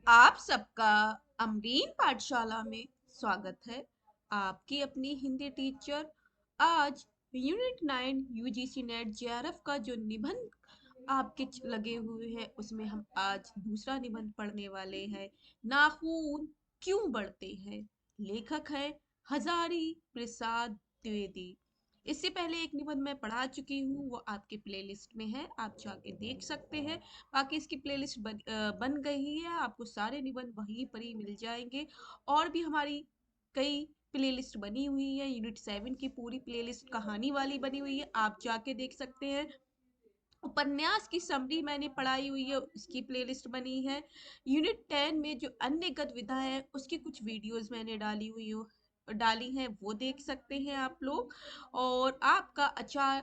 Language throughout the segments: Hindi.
आप सबका अमरीन पाठशाला में स्वागत है। आपकी अपनी हिंदी टीचर। आज यूनिट 9 यूजीसी नेट जेआरएफ का जो निबंध आपके लगे हुए हैं उसमें हम आज दूसरा निबंध पढ़ने वाले हैं। नाखून क्यों बढ़ते हैं। लेखक है हजारी प्रसाद द्विवेदी। इससे पहले एक निबंध मैं पढ़ा चुकी हूँ, वो आपके प्लेलिस्ट में है, आप जाके देख सकते हैं। बाकी इसकी प्लेलिस्ट बन गई है, आपको सारे निबंध वहीं पर ही मिल जाएंगे। और भी हमारी कई प्लेलिस्ट बनी हुई है। यूनिट 7 की पूरी प्लेलिस्ट कहानी वाली बनी हुई है, आप जाके देख सकते हैं। उपन्यास की समरी मैंने पढ़ाई हुई है, उसकी प्लेलिस्ट बनी है। यूनिट 10 में जो अन्य गतिविधा है उसकी कुछ वीडियोस मैंने डाली हैं, वो देख सकते हैं आप लोग। और आपका आचार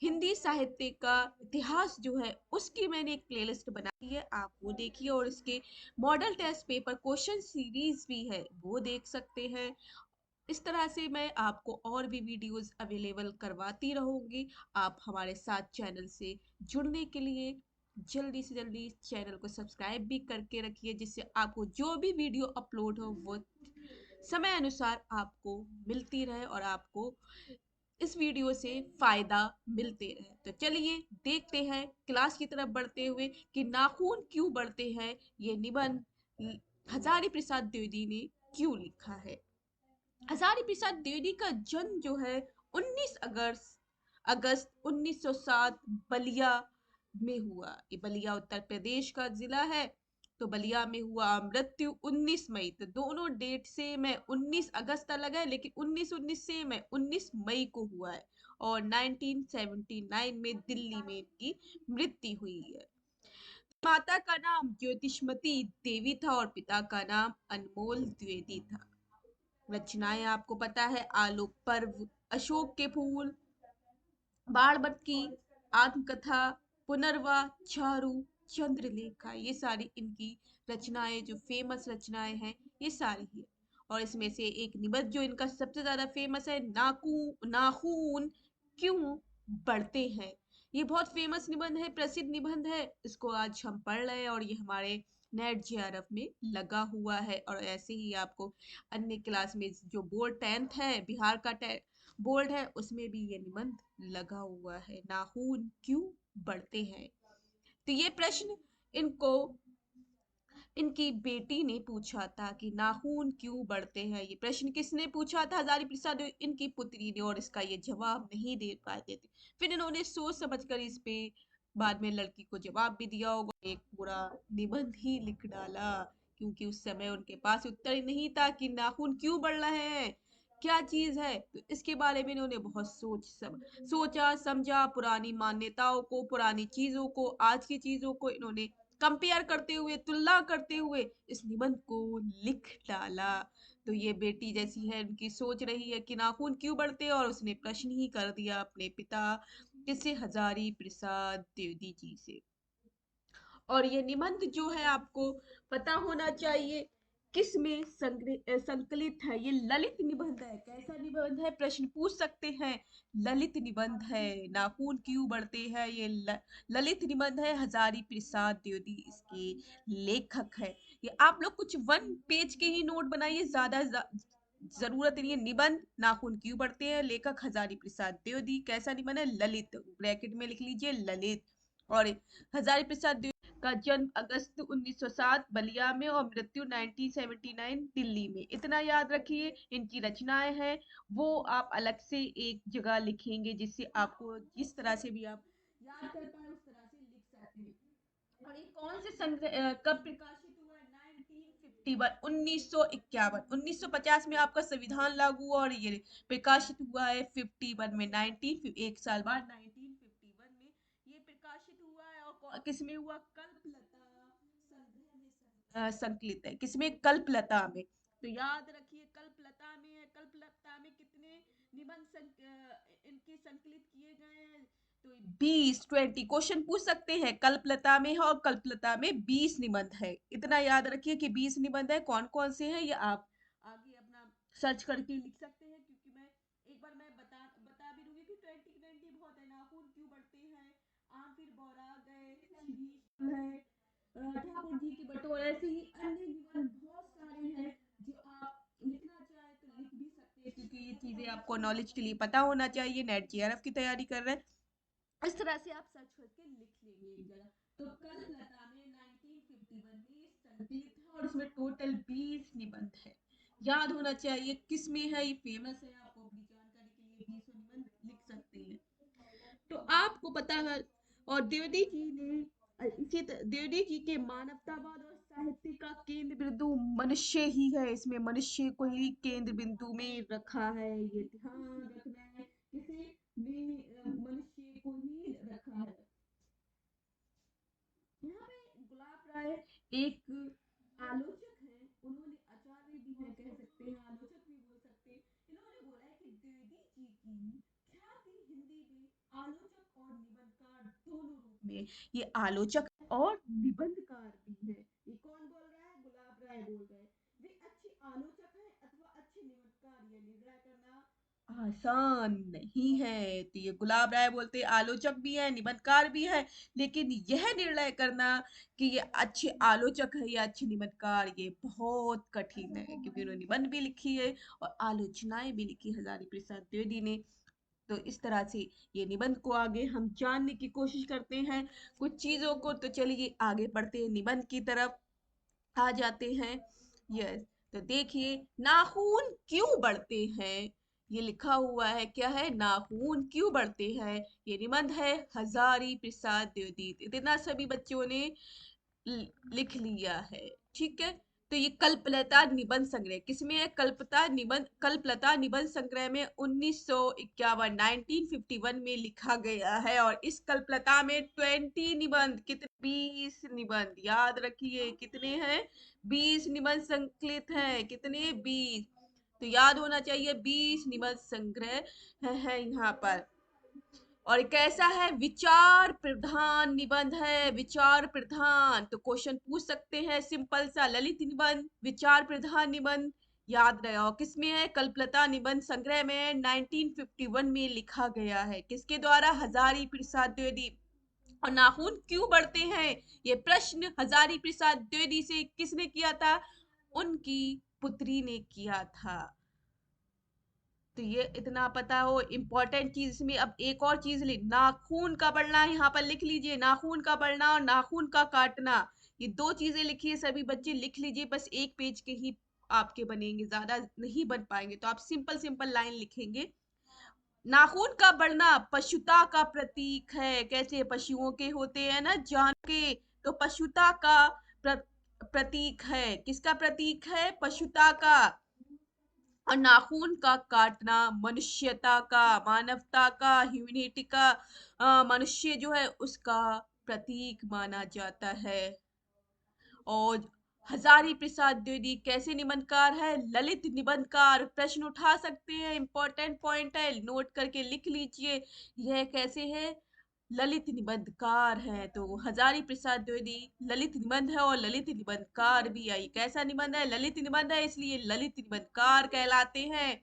हिंदी साहित्य का इतिहास जो है उसकी मैंने एक प्लेलिस्ट बनाई है, आप वो देखिए। और इसके model test paper question series भी है, वो देख सकते हैं। इस तरह से मैं आपको और भी वीडियोस अवेलेबल करवाती रहूंगी। आप हमारे साथ चैनल से जुड़ने के लिए जल्दी से जल्दी चैनल को सब्सक्राइब भी करके रखिए, जिससे आपको जो भी वीडियो अपलोड हो वो समय अनुसार आपको मिलती रहे और आपको इस वीडियो से फायदा मिलते रहे। तो चलिए देखते हैं क्लास की तरफ बढ़ते हुए कि नाखून क्यों बढ़ते हैं। ये निबंध हजारी प्रसाद द्विवेदी ने क्यों लिखा है। हजारी प्रसाद द्विवेदी का जन्म जो है 19 अगस्त 1907 बलिया में हुआ। ये बलिया उत्तर प्रदेश का जिला है। तो बलिया में हुआ। मृत्यु 19 मई, तो दोनों डेट से मैं 19 अगस्त अलग है, लेकिन 1919 से मैं 19 मई को हुआ है। और 1979 में दिल्ली में इनकी मृत्यु हुई है। माता का नाम ज्योतिषमती देवी था और पिता का नाम अनमोल द्विवेदी था। रचनाएं आपको पता है, आलोक पर्व, अशोक के फूल, बाणबट्टी, आत्मकथा, पुनर्वा, चारू, चंद्रलेखा, ये सारी इनकी रचनाएं जो फेमस रचनाएं हैं, ये सारी है। और इसमें से एक निबंध जो इनका सबसे ज्यादा फेमस है, नाखून क्यों बढ़ते हैं। ये बहुत फेमस निबंध है, प्रसिद्ध निबंध है। इसको आज हम पढ़ रहे हैं और ये हमारे नेट जेआरएफ में लगा हुआ है। और ऐसे ही आपको अन्य क्लास में जो बोर्ड 10th है, बिहार का बोर्ड है, उसमें भी ये निबंध लगा हुआ है। नाखून क्यों बढ़ते हैं। तो ये प्रश्न इनको इनकी बेटी ने पूछा था कि नाखून क्यों बढ़ते हैं। ये प्रश्न किसने पूछा था? हजारी प्रसाद इनकी पुत्री ने। और इसका ये जवाब नहीं दे पाते थे। फिर इन्होंने सोच समझ कर इस पे बाद में लड़की को जवाब भी दिया होगा, एक पूरा निबंध ही लिख डाला। क्योंकि उस समय उनके पास उत्तर ही नहीं था कि नाखून क्यों बढ़ रहे हैं, क्या चीज है। तो इसके बारे में इन्होंने बहुत सोचा समझा, पुरानी मान्यताओं को, पुरानी चीजों को, आज की चीजों को इन्होंने कंपेयर करते हुए, तुलना करते हुए इस निबंध को लिख डाला। तो ये बेटी जैसी है, उनकी सोच रही है कि नाखून क्यों बढ़ते हैं, और उसने प्रश्न ही कर दिया अपने पिता किसे, हजारी प्रसाद द्विवेदी जी से। और ये निबंध जो है आपको पता होना चाहिए किस में संकलित है। ये ललित निबंध है। कैसा निबंध है, प्रश्न पूछ सकते हैं। ललित निबंध है। नाखून क्यों बढ़ते हैं, ये ललित निबंध है। हजारी प्रसाद द्विवेदी इसके लेखक है। ये आप लोग कुछ 1 पेज के ही नोट बनाइए, ज्यादा जरूरत नहीं है। निबंध नाखून क्यों बढ़ते हैं, लेखक हजारी प्रसाद द्विवेदी, कैसा निबंध है, ललित, ब्रैकेट में लिख लीजिए ललित। और हजारी प्रसाद का जन्म अगस्त 1907 बलिया में और मृत्यु 1979 दिल्ली में। इतना याद रखिए। इनकी रचनाएं हैं वो आप अलग से एक जगह लिखेंगे, जिससे आपको जिस तरह से भी आप याद कर पाए उस तरह से लिख सकते हैं। और ये कौन से कब प्रकाशित हुआ है? 1951, 1951। 1950 में आपका संविधान लागू हुआ और ये प्रकाशित हुआ है 51 में, 19 एक साल बाद 1951 में ये प्रकाशित हुआ है। और किसमें हुआ? कल्पलता संग्रह में संकलित है। किसमें? कल्पलता में। तो याद रखिए कल्पलता में है। कल्पलता में कितने निबंध इनके संकलित किए गए हैं? तो 20 क्वेश्चन पूछ सकते हैं। कल्पलता में है और कल्पलता में 20 निबंध है। इतना याद रखिए कि 20 निबंध है। कौन कौन से हैं ये आप आगे अपना सर्च करके लिख सकते हैं। क्योंकि मैं एक बार मैं बता भी दूंगी कि 20 बहुत है। नाखून क्यों बढ़ते हैं, आम फिर बौरा गए, श्री है, ठाकुर जी के बटोर, ऐसे ही अन्य आपको नॉलेज के लिए पता होना चाहिए, नेट जेआरएफ की तैयारी कर रहे हैं। इस तरह से आप सर्च करके लिख लेंगे एक जगह। तो कल्पलता में 1951 में संकलित है और इसमें टोटल 20 निबंध है। याद होना चाहिए किसमें है, ये फेमस है, आपको अपनी जानकारी के लिए 20 निबंध लिख सकते हैं। तो आपको पता है, और द्विवेदी जी ने द्विवेदी जी के मानवतावाद और साहित्य का केंद्र बिंदु मनुष्य ही है, इसमें मनुष्य को ही केंद्र बिंदु में रखा है, ये ध्यान रखना है, किसे ने मनुष्य को ही रखा है। यहाँ पे गुलाब राय एक आलोचक हैं, उन्होंने आचार्य भी हैं, कह सकते हैं, आलोचक भी बोल सकते हैं। इन्होंने बोला है कि द्विवेदी जी की ख्याति हिंदी में आलोचक और निबंधकार दोनों रूप में, ये आलोचक और निबंधकार भी है। ये कौन बोल रहा है? गुलाब राय बोल रहे हैं। वे अच्छे आलोचक हैं अथवा अच्छे निबंधकार, ये निर्णय करना आसान नहीं है। तो ये गुलाब राय बोलते हैं आलोचक भी है, निबंधकार भी है, लेकिन यह निर्णय करना कि ये अच्छे आलोचक है या अच्छे निबंधकार, ये बहुत कठिन है, क्योंकि उन्होंने निबंध भी लिखी है और आलोचनाएं भी लिखी हजारी प्रसाद द्विवेदी ने। तो इस तरह से ये निबंध को आगे हम जानने की कोशिश करते हैं कुछ चीजों को। तो चलिए आगे बढ़ते हैं, निबंध की तरफ आ जाते हैं। यस, तो देखिए, नाखून क्यों बढ़ते हैं, ये लिखा हुआ है, क्या है, नाखून क्यों बढ़ते हैं। ये निबंध है हजारी प्रसाद द्विवेदी। इतना सभी बच्चों ने लिख लिया है, ठीक है। तो ये कल्पलता निबंध संग्रह किसमें है, कल्पलता निबंध संग्रह में 1951 1951 में लिखा गया है। और इस कल्पलता में 20 निबंध, कितने, 20 निबंध, याद रखिए कितने हैं, 20 निबंध संकलित हैं, कितने, 20। तो याद होना चाहिए 20 निबंध संग्रह है यहाँ पर। और कैसा है, विचार प्रधान निबंध है, विचार प्रधान। तो क्वेश्चन पूछ सकते हैं सिंपल सा, ललित निबंध, विचार प्रधान निबंध, याद रहे। और किसमें है, कल्पलता निबंध संग्रह में 1951 में लिखा गया है, किसके द्वारा, हजारी प्रसाद द्विवेदी। और नाखून क्यों बढ़ते हैं, ये प्रश्न हजारी प्रसाद द्विवेदी से किसने किया था, उनकी पुत्री ने किया था। तो ये इतना पता हो, इंपॉर्टेंट चीज इसमें। अब एक और चीज लिख, नाखून का बढ़ना, यहाँ पर लिख लीजिए, नाखून का बढ़ना और नाखून का काटना, ये दो चीजें लिखिए, सभी बच्चे लिख लीजिए। बस एक पेज के ही आपके बनेंगे, ज्यादा नहीं बन पाएंगे, तो आप सिंपल सिंपल लाइन लिखेंगे। नाखून का बढ़ना पशुता का प्रतीक है, कैसे, पशुओं के होते हैं ना, जान के, तो पशुता का प्रतीक है, किसका प्रतीक है, पशुता का। और नाखून का काटना मनुष्यता का, मानवता का, ह्यूमैनिटी का, मनुष्य जो है उसका प्रतीक माना जाता है। और हजारी प्रसाद द्विवेदी कैसे निबंधकार है, ललित निबंधकार। प्रश्न उठा सकते हैं, इंपॉर्टेंट पॉइंट है, नोट करके लिख लीजिए, यह कैसे है, ललित निबंधकार है। तो हजारी प्रसाद द्विवेदी ललित निबंध है और ललित निबंधकार भी आई, कैसा निबंध है, ललित निबंध है, इसलिए ललित निबंधकार कहलाते हैं।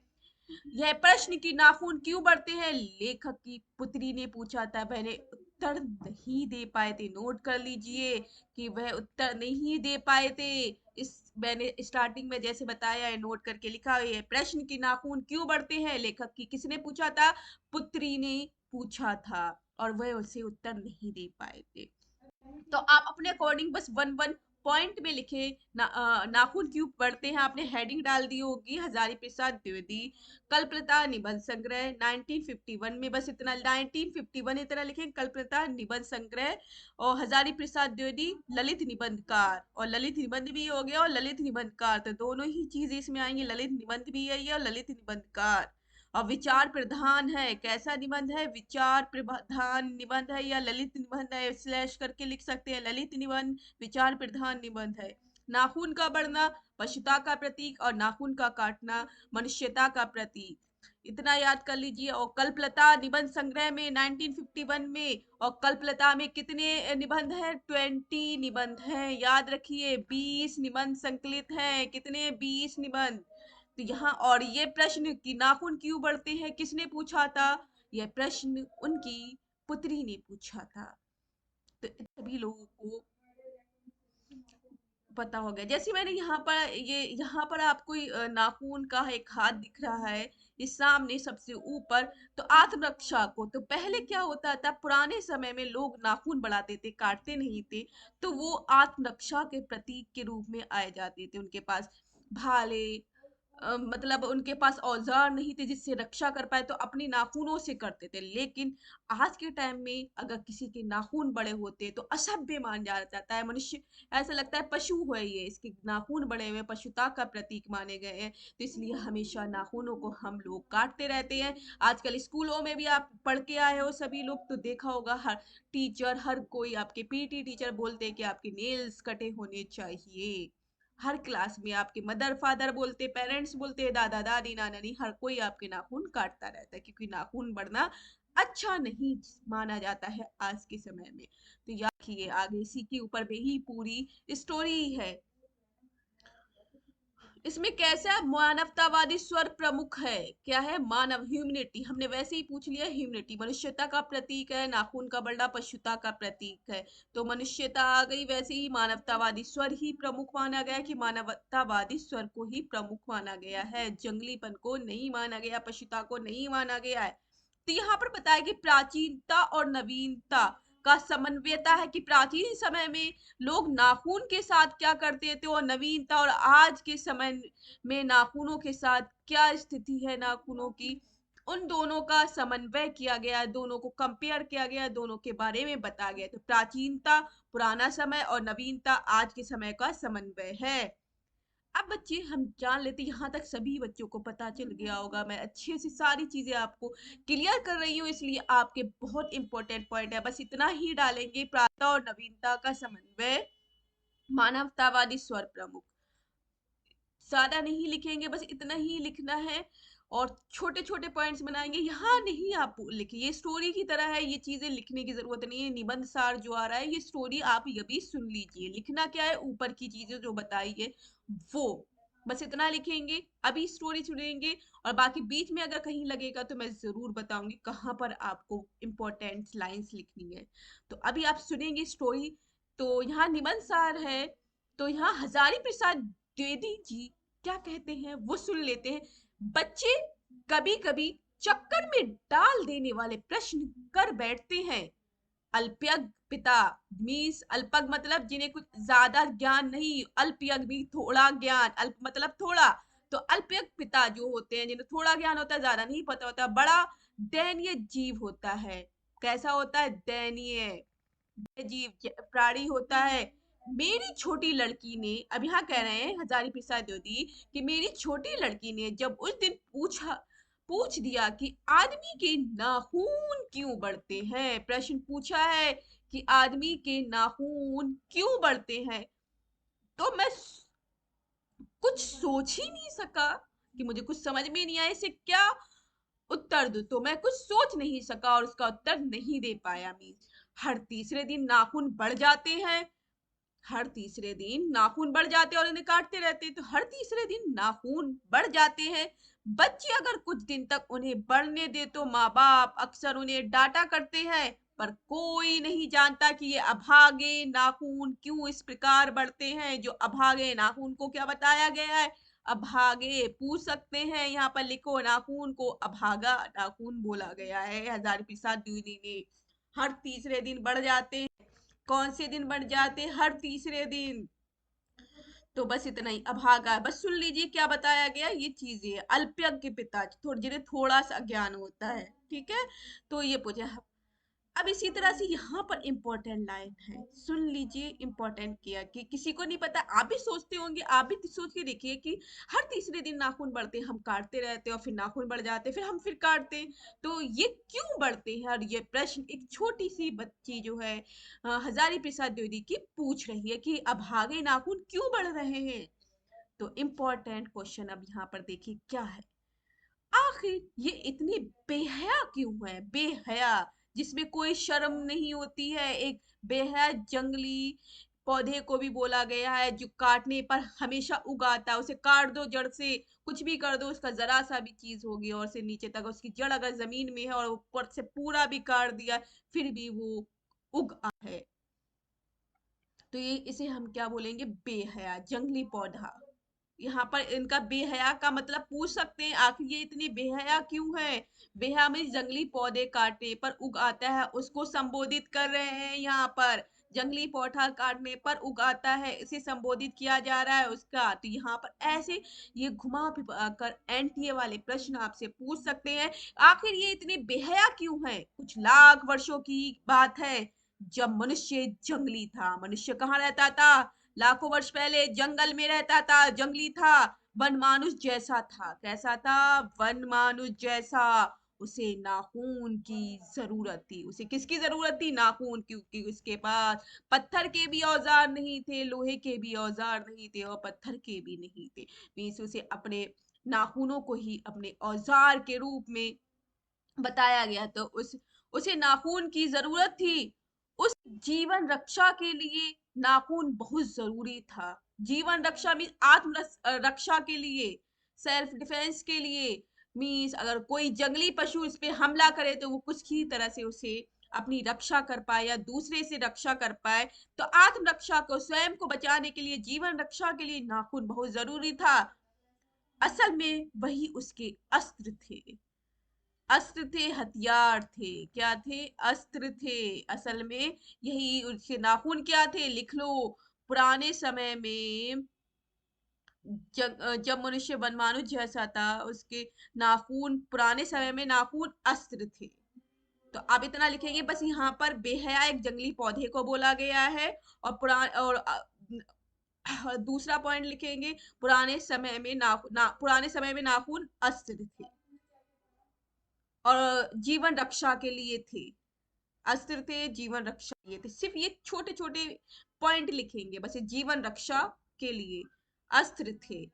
यह प्रश्न की नाखून क्यों बढ़ते हैं, लेखक की पुत्री ने पूछा था, पहले उत्तर नहीं दे पाए थे, नोट कर लीजिए कि वह उत्तर नहीं दे पाए थे। इस मैंने स्टार्टिंग में जैसे बताया है, नोट करके लिखा हुआ है, प्रश्न की नाखून क्यों बढ़ते हैं, लेखक की किसने पूछा था, पुत्री ने पूछा था, और वह उसे उत्तर नहीं दे पाए थे। तो आप अपने अकॉर्डिंग बस वन वन पॉइंट में लिखे, नाखून क्यों बढ़ते हैं, आपने हेडिंग डाल दी होगी, हजारी प्रसाद द्विवेदी कल्पलता निबंध संग्रह 1951 में, बस इतना 1951 इतना लिखें, कल्पलता निबंध संग्रह। और हजारी प्रसाद द्विवेदी ललित निबंधकार, और ललित निबंध भी हो गया और ललित निबंधकार, तो दोनों ही चीजें इसमें आएंगी, ललित निबंध भी है और ललित निबंधकार। और विचार प्रधान है, कैसा निबंध है, विचार प्रधान निबंध है या ललित निबंध है, स्लैश करके लिख सकते हैं, ललित निबंध, विचार प्रधान निबंध है। नाखून का बढ़ना पशुता का प्रतीक और नाखून का काटना मनुष्यता का प्रतीक, इतना याद कर लीजिए। और कल्पलता निबंध संग्रह में 1951 में, और कल्पलता में कितने निबंध हैं, 20 निबंध हैं, याद रखिए 20 निबंध संकलित हैं, कितने, 20 निबंध। तो यहाँ, और ये प्रश्न कि नाखून क्यों बढ़ते हैं किसने पूछा था, यह प्रश्न उनकी पुत्री ने पूछा था। तो सभी लोगों को पता हो गया। जैसे मैंने यहाँ पर आपको नाखून का एक हाथ दिख रहा है, इस सामने सबसे ऊपर। तो आत्मरक्षा को, तो पहले क्या होता था, पुराने समय में लोग नाखून बढ़ाते थे, काटते नहीं थे। तो वो आत्मरक्षा के प्रतीक के रूप में आए जाते थे। उनके पास भाले, मतलब उनके पास औजार नहीं थे जिससे रक्षा कर पाए, तो अपनी नाखूनों से करते थे। लेकिन आज के टाइम में अगर किसी के नाखून बड़े होते तो असभ्य मान जाया जाता है। मनुष्य, ऐसा लगता है पशु है ये, इसके नाखून बड़े हुए, पशुता का प्रतीक माने गए हैं। तो इसलिए हमेशा नाखूनों को हम लोग काटते रहते हैं। आजकल स्कूलों में भी आप पढ़ के आए हो सभी लोग, तो देखा होगा हर टीचर, हर कोई, आपके पीटी टीचर बोलते हैं कि आपके नेल्स कटे होने चाहिए। हर क्लास में आपके मदर फादर बोलते, पेरेंट्स बोलते, दादा दादी नाना नानी, हर कोई आपके नाखून काटता रहता है, क्योंकि नाखून बढ़ना अच्छा नहीं माना जाता है आज के समय में। तो याद रखिए, आगे इसी के ऊपर भी ही पूरी स्टोरी है। इसमें कैसा मानवतावादी स्वर प्रमुख है, क्या है, मानव, ह्यूमनिटी। हमने वैसे ही पूछ लिया, ह्यूमनिटी मनुष्यता का प्रतीक है, नाखून का बढ़ना पशुता का प्रतीक है। तो मनुष्यता आ गई। वैसे ही मानवतावादी स्वर ही प्रमुख माना गया, कि मानवतावादी स्वर को ही प्रमुख माना गया है, जंगलीपन को नहीं माना गया, पशुता को नहीं माना गया है। तो यहाँ पर बताया कि प्राचीनता और नवीनता का समन्वयता है, कि प्राचीन समय में लोग नाखून के साथ क्या करते थे, और नवीनता और आज के समय में नाखूनों के साथ क्या स्थिति है नाखूनों की, उन दोनों का समन्वय किया गया, दोनों को कंपेयर किया गया, दोनों के बारे में बताया गया। तो प्राचीनता पुराना समय और नवीनता आज के समय का समन्वय है। अब बच्चे हम जान लेते, यहाँ तक सभी बच्चों को पता चल गया होगा। मैं अच्छे से सारी चीजें आपको क्लियर कर रही हूँ, इसलिए आपके बहुत इंपॉर्टेंट पॉइंट है, बस इतना ही डालेंगे। प्राचीनता और नवीनता का समन्वय, मानवतावादी स्वर प्रमुख, ज्यादा नहीं लिखेंगे, बस इतना ही लिखना है। और छोटे छोटे पॉइंट्स बनाएंगे, यहाँ नहीं आप लिखिए, ये स्टोरी की तरह है, ये चीजें लिखने की जरूरत नहीं है। निबंध सार जो आ रहा है, ये स्टोरी आप ये भी सुन लीजिए। लिखना क्या है, ऊपर की चीजें जो बताई है वो, बस इतना लिखेंगे। अभी स्टोरी सुनेंगे, और बाकी बीच में अगर कहीं लगेगा तो मैं जरूर बताऊंगी कहाँ पर आपको इंपॉर्टेंट लाइंस लिखनी है। तो अभी आप सुनेंगे स्टोरी। तो यहाँ निबंध सार है, तो यहाँ हजारी प्रसाद द्विवेदी जी क्या कहते हैं वो सुन लेते हैं। बच्चे कभी कभी चक्कर में डाल देने वाले प्रश्न कर बैठते हैं। अल्पज्ञ पिता, मीन्स अल्पज्ञ मतलब जिन्हें कुछ ज्यादा ज्ञान नहीं, अल्पज्ञ भी थोड़ा ज्ञान, अल्प मतलब थोड़ा। तो अल्पज्ञ पिता जो होते हैं, जिन्हें थोड़ा ज्ञान होता है, ज्यादा नहीं पता होता, बड़ा दयनीय जीव होता है। कैसा होता है, दयनीय जीव प्राणी होता है। मेरी छोटी लड़की ने, अब यहाँ कह रहे हैं हजारी प्रसाद द्विवेदी, कि मेरी छोटी लड़की ने जब उस दिन पूछ दिया कि आदमी के नाखून क्यों बढ़ते हैं, प्रश्न पूछा है कि आदमी के नाखून क्यों बढ़ते हैं, तो मैं कुछ सोच ही नहीं सका, कि मुझे कुछ समझ में नहीं आया इसे क्या उत्तर दूं। तो मैं कुछ सोच नहीं सका और उसका उत्तर नहीं दे पाया। मीन्स हर तीसरे दिन नाखून बढ़ जाते हैं, हर तीसरे दिन नाखून बढ़ जाते हैं और इन्हें काटते रहते हैं। तो हर तीसरे दिन नाखून बढ़ जाते हैं। बच्चे अगर कुछ दिन तक उन्हें बढ़ने दे तो माँ बाप अक्सर उन्हें डांटा करते हैं, पर कोई नहीं जानता कि ये अभागे नाखून क्यों इस प्रकार बढ़ते हैं। जो अभागे नाखून को क्या बताया गया है, अभागे पूछ सकते हैं, यहाँ पर लिखो, नाखून को अभागा नाखून बोला गया है हजारी प्रसाद द्विवेदी ने। हर तीसरे दिन बढ़ जाते हैं। कौन से दिन बढ़ जाते, हर तीसरे दिन। तो बस इतना ही, अभागा, बस सुन लीजिए क्या बताया गया, ये चीजें अल्पज्ञ पिता, थोड़ा जिन्हें थोड़ा सा ज्ञान होता है, ठीक है। तो ये पूछे। अब इसी तरह से यहाँ पर इंपॉर्टेंट लाइन है, सुन लीजिए। इंपॉर्टेंट किया कि किसी को नहीं पता, आप भी सोचते होंगे, आप भी सोच के देखिए कि हर तीसरे दिन नाखून बढ़ते हैं, हम काटते रहते हैं, और फिर नाखून बढ़ जाते हैं, फिर हम फिर काटते हैं। तो ये क्यों बढ़ते हैं, और ये प्रश्न एक छोटी सी बच्ची जो है हजारी प्रसाद द्विवेदी की पूछ रही है, कि अभागे नाखून क्यों बढ़ रहे हैं। तो इम्पोर्टेंट क्वेश्चन अब यहाँ पर देखिए क्या है, आखिर ये इतनी बेहया क्यों है, बेहया, जिसमें कोई शर्म नहीं होती है। एक बेहया जंगली पौधे को भी बोला गया है, जो काटने पर हमेशा उगाता है। उसे काट दो जड़ से, कुछ भी कर दो, उसका जरा सा भी चीज होगी और से नीचे तक उसकी जड़ अगर जमीन में है और ऊपर से पूरा भी काट दिया, फिर भी वो उग है। तो ये इसे हम क्या बोलेंगे, बेहया जंगली पौधा। यहाँ पर इनका बेहया का मतलब पूछ सकते हैं, आखिर ये इतनी बेहया क्यों है। बेहया में जंगली पौधे काटने पर उग आता है उसको संबोधित कर रहे हैं यहाँ पर। जंगली पौधा काटने पर उग आता है इसे संबोधित किया जा रहा है उसका। तो यहाँ पर ऐसे ये घुमा फिरा कर एनटीए वाले प्रश्न आपसे पूछ सकते हैं। आखिर ये इतने बेहया क्यों है। कुछ लाख वर्षों की बात है जब मनुष्य जंगली था। मनुष्य कहाँ रहता था, लाखों वर्ष पहले जंगल में रहता था, जंगली था, वन मानुष जैसा था। कैसा था, वन मानुष जैसा। उसे नाखून की जरूरत थी। उसे किसकी जरूरत थी, नाखून, क्योंकि उसके पास पत्थर के भी औजार नहीं थे, लोहे के भी औजार नहीं थे और पत्थर के भी नहीं थे। मींस उसे अपने नाखूनों को ही अपने औजार के रूप में बताया गया। तो उसे नाखून की जरूरत थी। उस जीवन रक्षा के लिए नाखून बहुत जरूरी था। जीवन रक्षा मीन आत्म रक्षा के लिए, सेल्फ डिफेंस के लिए। मीन्स अगर कोई जंगली पशु इस पे हमला करे तो वो कुछ ही तरह से उसे अपनी रक्षा कर पाए या दूसरे से रक्षा कर पाए। तो आत्म रक्षा को, स्वयं को बचाने के लिए, जीवन रक्षा के लिए नाखून बहुत जरूरी था। असल में वही उसके अस्त्र थे। अस्त्र थे, हथियार थे। क्या थे, अस्त्र थे। असल में यही उसके नाखून क्या थे, लिख लो। पुराने समय में जब मनुष्य वनमानुष जैसा था उसके नाखून, पुराने समय में नाखून अस्त्र थे। तो आप इतना लिखेंगे बस। यहाँ पर बेहया एक जंगली पौधे को बोला गया है। और दूसरा पॉइंट लिखेंगे, पुराने समय में नाखून अस्त्र थे और जीवन रक्षा के लिए थे। अस्त्र थे, जीवन रक्षा के लिए थे। सिर्फ ये छोटे छोटे पॉइंट लिखेंगे बस, ये जीवन रक्षा के लिए अस्त्र थे।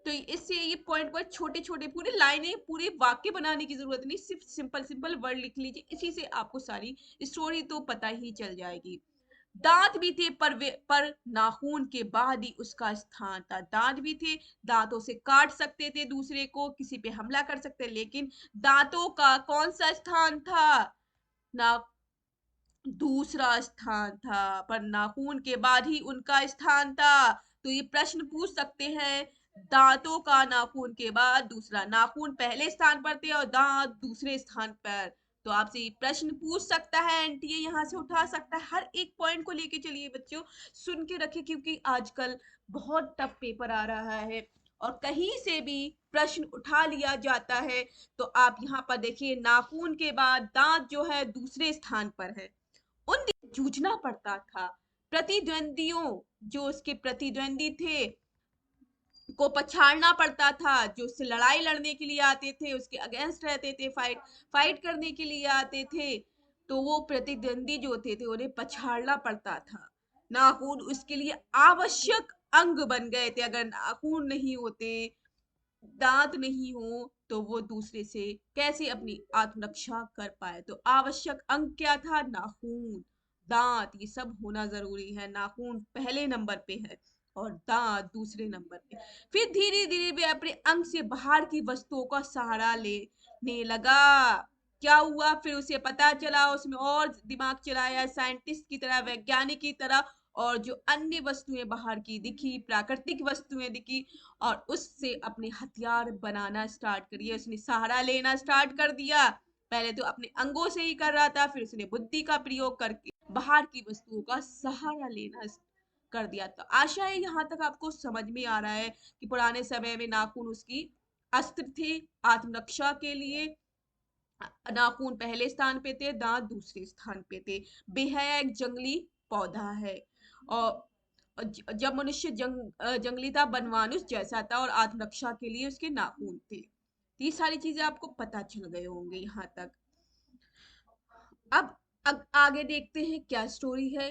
तो इससे ये पॉइंट पर छोटे छोटे पूरी लाइनें, पूरे वाक्य बनाने की जरूरत नहीं, सिर्फ सिंपल सिंपल वर्ड लिख लीजिए। इसी से आपको सारी स्टोरी तो पता ही चल जाएगी। दांत भी थे पर नाखून के बाद ही उसका स्थान था। दांत भी थे, दांतों से काट सकते थे दूसरे को, किसी पे हमला कर सकते, लेकिन दांतों का कौन सा स्थान था, ना दूसरा स्थान था। पर नाखून के बाद ही उनका स्थान था। तो ये प्रश्न पूछ सकते हैं, दांतों का नाखून के बाद दूसरा, नाखून पहले स्थान पर थे और दांत दूसरे स्थान पर। तो आपसे ये प्रश्न पूछ सकता है, एनटीए यहाँ से उठा सकता है। हर एक पॉइंट को लेके चलिए बच्चों, सुन के रखिए, क्योंकि आजकल बहुत टफ पेपर आ रहा है और कहीं से भी प्रश्न उठा लिया जाता है। तो आप यहाँ पर देखिए, नाखून के बाद दांत जो है दूसरे स्थान पर है। उन दिन जूझना पड़ता था। प्रतिद्वंदियों, जो उसके प्रतिद्वंदी थे, को पछाड़ना पड़ता था। जो उससे लड़ाई लड़ने के लिए आते थे, उसके अगेंस्ट रहते थे, फाइट करने के लिए आते थे, तो वो प्रतिद्वंदी जो होते थे उन्हें पछाड़ना पड़ता था। नाखून उसके लिए आवश्यक अंग बन गए थे। अगर नाखून नहीं होते, दांत नहीं हो, तो वो दूसरे से कैसे अपनी आत्मरक्षा कर पाए। तो आवश्यक अंग क्या था, नाखून, दांत, ये सब होना जरूरी है। नाखून पहले नंबर पे है और दांत दूसरे नंबर पे। फिर धीरे धीरे वे अपने अंग से बाहर की वस्तुओं का सहारा लेने लगा। क्या हुआ, फिर उसे पता चला, उसमें और दिमाग चलाया, साइंटिस्ट की तरह, वैज्ञानिक की तरह, और जो अन्य वस्तुएं बाहर की दिखी, प्राकृतिक वस्तुएं दिखी, और उससे अपने हथियार बनाना स्टार्ट करिए। उसने सहारा लेना स्टार्ट कर दिया। पहले तो अपने अंगों से ही कर रहा था, फिर उसने बुद्धि का प्रयोग करके बाहर की वस्तुओं का सहारा लेना कर दिया। तो आशा है यहाँ तक आपको समझ में आ रहा है कि पुराने समय में नाखून उसकी अस्त्र थे आत्मरक्षा के लिए। नाखून पहले स्थान पे थे, दांत दूसरे स्थान पे थे। बेहया एक जंगली पौधा है। और जब मनुष्य जंगली था, बनमानुष जैसा था, और आत्मरक्षा के लिए उसके नाखून थे। तो ये सारी चीजें आपको पता चल गए होंगे यहाँ तक। अब आगे देखते हैं क्या स्टोरी है।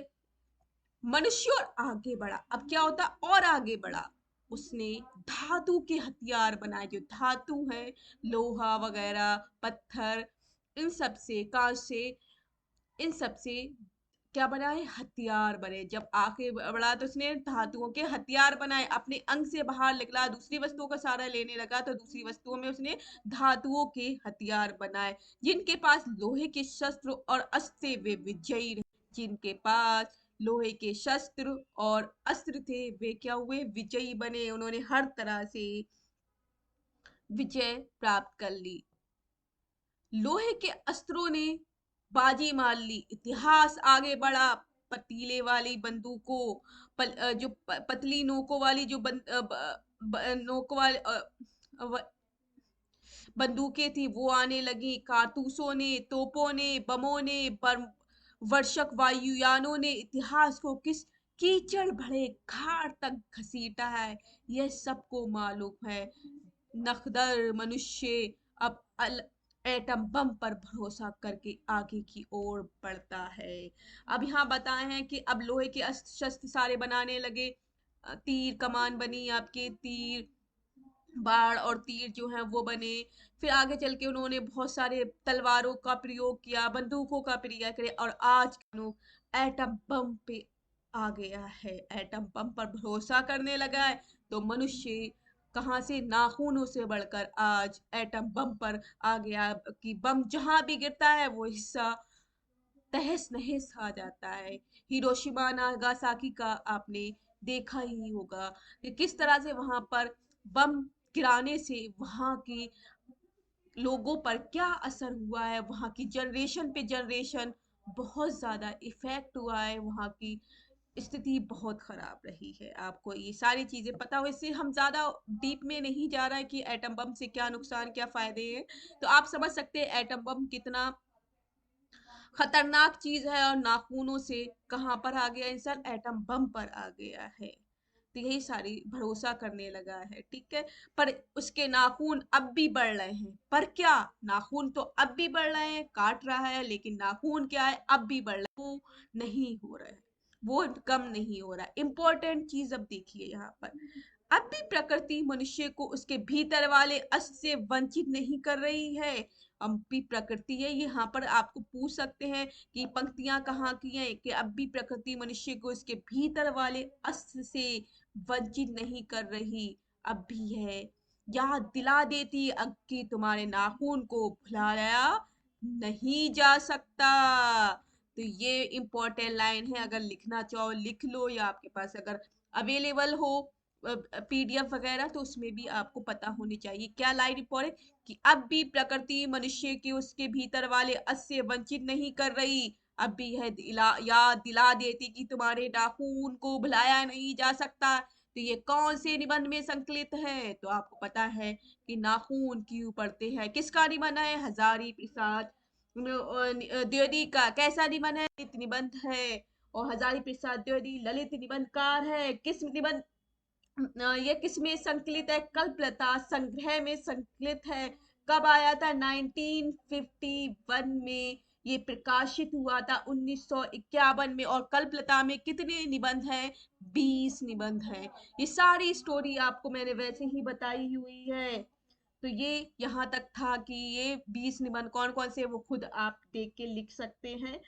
मनुष्य और आगे बढ़ा। अब क्या होता, और आगे बढ़ा। उसने धातु के हथियार बनाए। जो धातु है, लोहा वगैरह, पत्थर, इन सब से, कांच से, इन सब से क्या बनाए, हथियार बने। जब आगे बढ़ा तो उसने धातुओं के हथियार बनाए। अपने अंग से बाहर निकला, दूसरी वस्तुओं का सहारा लेने लगा, तो दूसरी वस्तुओं में उसने धातुओं के हथियार बनाए। जिनके पास लोहे के शस्त्र और अस्त्र वे विजयी रहे। जिनके पास लोहे के शस्त्र और अस्त्र थे वे क्या हुए, विजयी बने, उन्होंने हर तरह से विजय प्राप्त कर ली। लोहे के अस्त्रों ने बाजी मार ली, इतिहास आगे बढ़ा। पतीले वाली बंदूकों, पतली नोकों वाली जो नोक वाले बंदूकें थी वो आने लगी, कारतूसों ने, तोपों ने, बमों ने, वर्षक वायुयानों ने इतिहास को किस कीचड़ भरे घाट तक घसीटा है, यह सबको मालूम है। नखदर मनुष्य अब एटम बम पर भरोसा करके आगे की ओर बढ़ता है। अब यहाँ बताए हैं कि अब लोहे के अस्त्र शस्त्र सारे बनाने लगे, तीर कमान बनी, आपके तीर बाढ़ और तीर जो है वो बने। फिर आगे चल के उन्होंने बहुत सारे तलवारों का प्रयोग किया, बंदूकों का प्रयोग किया, और आज एटम बम पे आ गया है, एटम बम पर भरोसा करने लगा है। तो मनुष्य कहाँ से, नाखूनों से बढ़कर आज एटम बम पर आ गया कि बम जहां भी गिरता है वो हिस्सा तहस नहस खा जाता है। हिरोशिमा नागासाकी का आपने देखा ही होगा कि किस तरह से वहां पर बम गिराने से वहां के लोगों पर क्या असर हुआ है, वहां की जनरेशन पे जनरेशन बहुत ज्यादा इफेक्ट हुआ है, वहां की स्थिति बहुत खराब रही है। आपको ये सारी चीजें पता हो, इससे हम ज्यादा डीप में नहीं जा रहा है कि एटम बम से क्या नुकसान क्या फायदे हैं। तो आप समझ सकते हैं एटम बम कितना खतरनाक चीज है, और नाखूनों से कहां पर आ गया इंसान, एटम बम पर आ गया है। तो यही सारी भरोसा करने लगा है, ठीक है। पर उसके नाखून अब भी बढ़ रहे हैं, पर क्या, नाखून तो अब भी बढ़ रहे हैं, काट रहा है, लेकिन नाखून क्या है, अब भी बढ़ रहा है, वो नहीं हो रहा है, वो कम नहीं हो रहा है। इंपॉर्टेंट चीज अब देखिए यहाँ पर, अब भी प्रकृति मनुष्य को उसके भीतर वाले अस्त से वंचित नहीं कर रही है। अब भी प्रकृति है, यहाँ पर आपको पूछ सकते हैं कि पंक्तियां कहाँ की हैं, कि अब भी प्रकृति मनुष्य को इसके भीतर वाले अस्त से वंचित नहीं कर रही, अब भी है। याद दिला देती अब कि तुम्हारे नाखून को भुलाया नहीं जा सकता। तो ये इंपॉर्टेंट लाइन है, अगर लिखना चाहो लिख लो, या आपके पास अगर अवेलेबल हो पीडीएफ वगैरह, तो उसमें भी आपको पता होनी चाहिए क्या लाइन इंपॉर्टेंट, कि अब भी प्रकृति मनुष्य के उसके भीतर वाले अस से वंचित नहीं कर रही, अब भी यह याद दिला देती कि तुम्हारे नाखून को भुलाया नहीं जा सकता। तो ये कौन से निबंध में संकलित है, तो आपको पता है कि नाखून क्यों पड़ते हैं, किसका निबंध है, हजारी प्रसाद द्विवेदी का। कैसा निबंध है, ललित निबंध है, और हजारी प्रसाद द्विवेदी ललित निबंधकार है। किस निबंध ये किसमें संकलित है, कल्पलता संग्रह में संकलित है। कब आया था, 1951 में ये प्रकाशित हुआ था, 1951 में। और कल्पलता में कितने निबंध हैं, 20 निबंध हैं। ये सारी स्टोरी आपको मैंने वैसे ही बताई हुई है। तो ये यहाँ तक था कि ये 20 निबंध कौन कौन से, वो खुद आप देख के लिख सकते हैं,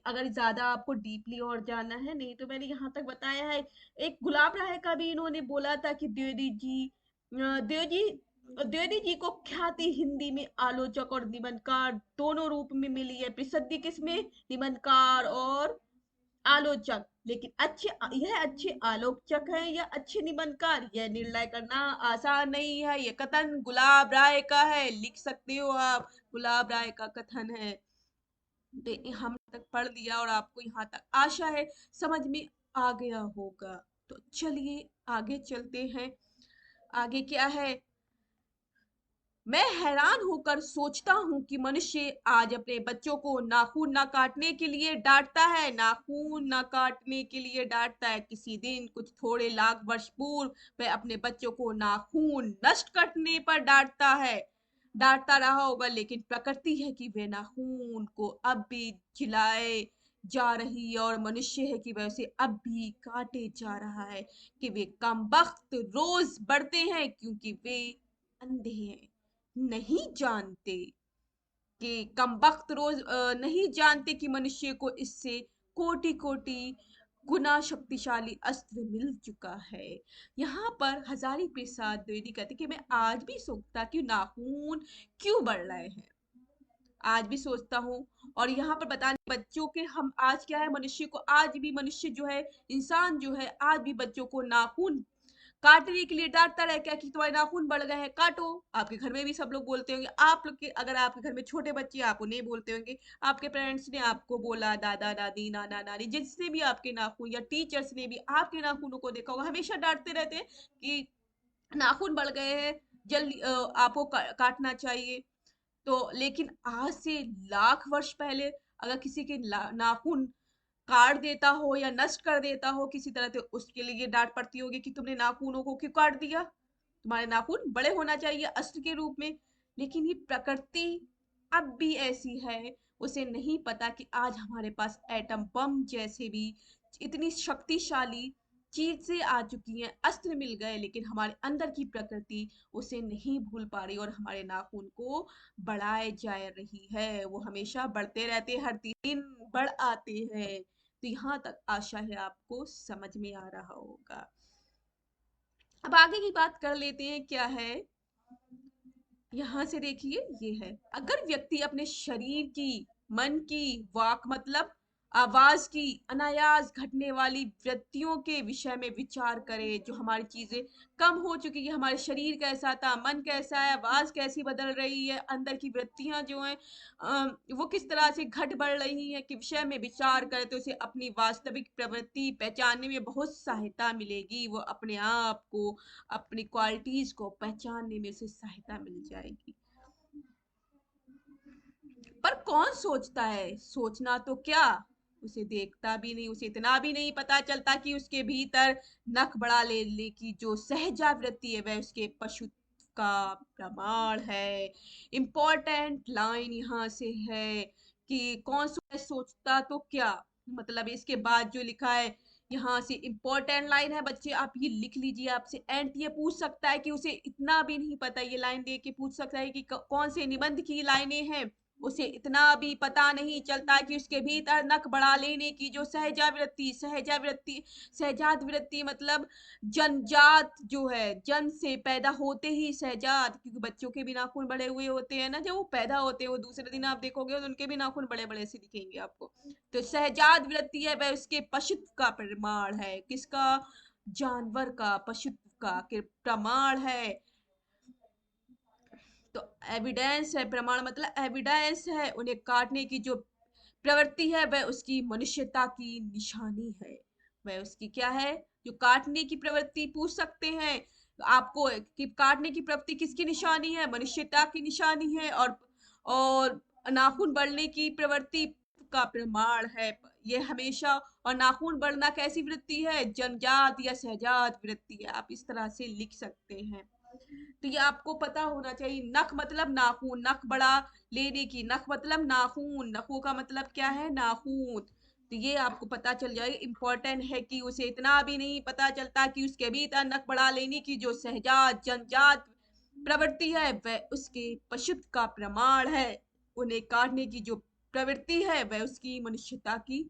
अगर ज्यादा आपको डीपली और जानना है। नहीं तो मैंने यहाँ तक बताया है। एक गुलाब राय का भी इन्होंने बोला था कि द्विवेदी जी को ख्याति हिंदी में आलोचक और निबंधकार दोनों रूप में मिली है। प्रसिद्धि किसमें, निबंधकार और आलोचक। लेकिन यह अच्छे आलोचक है या अच्छे निबंधकार, यह निर्णय करना आसान नहीं है। यह कथन गुलाब राय का है, लिख सकते हो आप, गुलाब राय का कथन है। हम तक पढ़ लिया और आपको यहाँ तक आशा है समझ में आ गया होगा। तो चलिए आगे चलते हैं। आगे क्या है, मैं हैरान होकर सोचता हूँ कि मनुष्य आज अपने बच्चों को नाखून न काटने के लिए डांटता है, नाखून न काटने के लिए डांटता है। किसी दिन कुछ थोड़े लाख वर्ष पूर्व वह अपने बच्चों को नाखून नष्ट करने पर डांटता रहा होगा, लेकिन प्रकृति है कि वे नाखून को अब भी जिलाए जा रही है, और मनुष्य है कि वह उसे अब भी काटे जा रहा है। कि वे कमबख्त रोज बढ़ते हैं क्योंकि वे अंधे हैं, नहीं जानते कि कमबख्त रोज नहीं जानते कि मनुष्य को इससे कोटि कोटि गुना शक्तिशाली अस्त्र मिल चुका है। यहाँ पर हजारी प्रसाद द्विवेदी कहते कि मैं आज भी सोचता कि नाखून क्यों बढ़ रहे हैं, आज भी सोचता हूँ। और यहाँ पर बताने बच्चों के हम आज क्या है, मनुष्य को आज भी, मनुष्य जो है, इंसान जो है, आज भी बच्चों को नाखून काटने के लिए डांटता रहे, क्या कि तुम्हारे नाखून बढ़ गए हैं, काटो। आपके घर में भी सब लोग बोलते होंगे, आप लोग के अगर आपके घर में छोटे बच्चे, आप उन्हें बोलते होंगे, आपके पेरेंट्स ने आपको बोला, दादा दादी नाना नानी जिसने भी आपके नाखून, या टीचर्स ने भी आपके नाखूनों को देखा होगा, हमेशा डांटते रहते हैं कि नाखून बढ़ गए हैं, जल्दी आपको काटना चाहिए। तो लेकिन आज से लाख वर्ष पहले अगर किसी के नाखून काट देता हो या नष्ट कर देता हो किसी तरह, तो उसके लिए डांट पड़ती होगी कि तुमने नाखूनों को क्यों काट दिया, तुम्हारे नाखून बड़े होना चाहिए अस्त्र के रूप में। लेकिन ये प्रकृति अब भी ऐसी है, उसे नहीं पता कि आज हमारे पास एटम बम जैसे भी इतनी शक्तिशाली चीजें आ चुकी हैं, अस्त्र मिल गए, लेकिन हमारे अंदर की प्रकृति उसे नहीं भूल पा रही और हमारे नाखून को बढ़ाए जा रही है। वो हमेशा बढ़ते रहते हैं, हर दिन बढ़ आते हैं। तो यहाँ तक आशा है आपको समझ में आ रहा होगा। अब आगे की बात कर लेते हैं, क्या है यहां से देखिए, ये है, अगर व्यक्ति अपने शरीर की, मन की, वाक मतलब आवाज की, अनायास घटने वाली वृत्तियों के विषय में विचार करे, जो हमारी चीजें कम हो चुकी है, हमारे शरीर कैसा था, मन कैसा है, आवाज कैसी बदल रही है, अंदर की वृत्तियां जो हैं वो किस तरह से घट बढ़ रही हैं, के विषय में विचार करे, तो उसे अपनी वास्तविक प्रवृत्ति पहचानने में बहुत सहायता मिलेगी। वो अपने आप को, अपनी क्वालिटीज को पहचानने में उसे सहायता मिल जाएगी। पर कौन सोचता है, सोचना तो क्या, उसे देखता भी नहीं, उसे इतना भी नहीं पता चलता कि उसके भीतर नख बढ़ा लेने की जो सहजावृत्ति है वह उसके पशु का प्रमाण है। इंपॉर्टेंट लाइन यहाँ से है कि कौन सोचता तो क्या, मतलब इसके बाद जो लिखा है यहाँ से इंपॉर्टेंट लाइन है बच्चे, आप ये लिख लीजिए। आपसे एंड ये पूछ सकता है कि उसे इतना भी नहीं पता, ये लाइन दे के पूछ सकता है कि कौन से निबंध की लाइनें हैं, उसे इतना भी पता नहीं चलता कि उसके भीतर नख बढ़ा लेने की जो सहजावृत्ति, सहजावृत्ति, सहजात वृत्ति मतलब जनजात जो है, जन्म से पैदा होते ही सहजात, क्योंकि बच्चों के भी नाखून बड़े हुए होते हैं ना, जब वो पैदा होते हैं, वो दूसरे दिन आप देखोगे तो उनके भी नाखून बड़े बड़े से दिखेंगे आपको। तो सहजात वृत्ति है वह उसके पशुत्व का प्रमाण है, किसका, जानवर का, पशुत्व का प्रमाण है। तो एविडेंस है, प्रमाण मतलब एविडेंस है, उन्हें काटने की जो प्रवृत्ति है वह उसकी मनुष्यता की निशानी है। वह उसकी क्या है, जो काटने की प्रवृत्ति, पूछ सकते हैं आपको कि काटने की प्रवृत्ति किसकी निशानी है, मनुष्यता की निशानी है। और नाखून बढ़ने की प्रवृत्ति का प्रमाण है ये हमेशा। और नाखून बढ़ना कैसी वृत्ति है, जन्मजात या सहजात वृत्ति है, आप इस तरह से लिख सकते हैं। तो ये आपको पता होना चाहिए। नख मतलब नाखून, नख बड़ा लेने की, नख मतलब नाखून, नखों का मतलब क्या है, नाखून। तो ये आपको पता चल जाएगा। इंपॉर्टेंट है कि उसे इतना भी नहीं पता चलता कि उसके भीतर नख बढ़ा लेने की जो सहजात जन्मजात प्रवृत्ति है वह उसके पशुत्व का प्रमाण है। उन्हें काटने की जो प्रवृत्ति है वह उसकी मनुष्यता की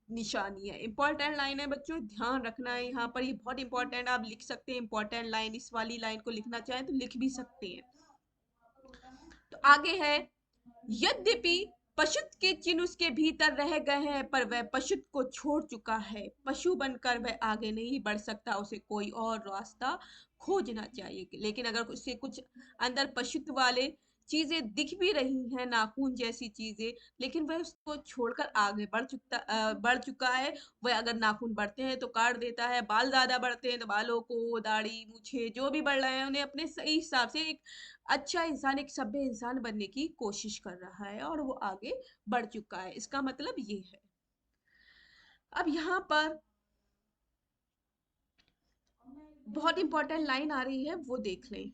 निशानी है। इंपॉर्टेंट लाइन है बच्चों, ध्यान रखना है यहाँ पर, ये बहुत इंपॉर्टेंट, आप लिख सकते हैं इंपॉर्टेंट लाइन, इस वाली लाइन को लिखना चाहें तो लिख भी सकते हैं। तो आगे है, यद्यपि पशुत्व के चिन्ह उसके भीतर रह गए हैं, पर वह पशुत्व को छोड़ चुका है, पशु बनकर वह आगे नहीं बढ़ सकता, उसे कोई और रास्ता खोजना चाहिए। लेकिन अगर उससे कुछ अंदर पशुत्व वाले चीजें दिख भी रही हैं, नाखून जैसी चीजें, लेकिन वह उसको छोड़कर आगे बढ़ चुका है। वह अगर नाखून बढ़ते हैं तो काट देता है, बाल ज्यादा बढ़ते हैं तो बालों को, दाढ़ी मूछें जो भी बढ़ रहे हैं उन्हें अपने सही हिसाब से एक अच्छा इंसान, एक सभ्य इंसान बनने की कोशिश कर रहा है और वो आगे बढ़ चुका है, इसका मतलब ये है। अब यहाँ पर बहुत इंपॉर्टेंट लाइन आ रही है, वो देख लें।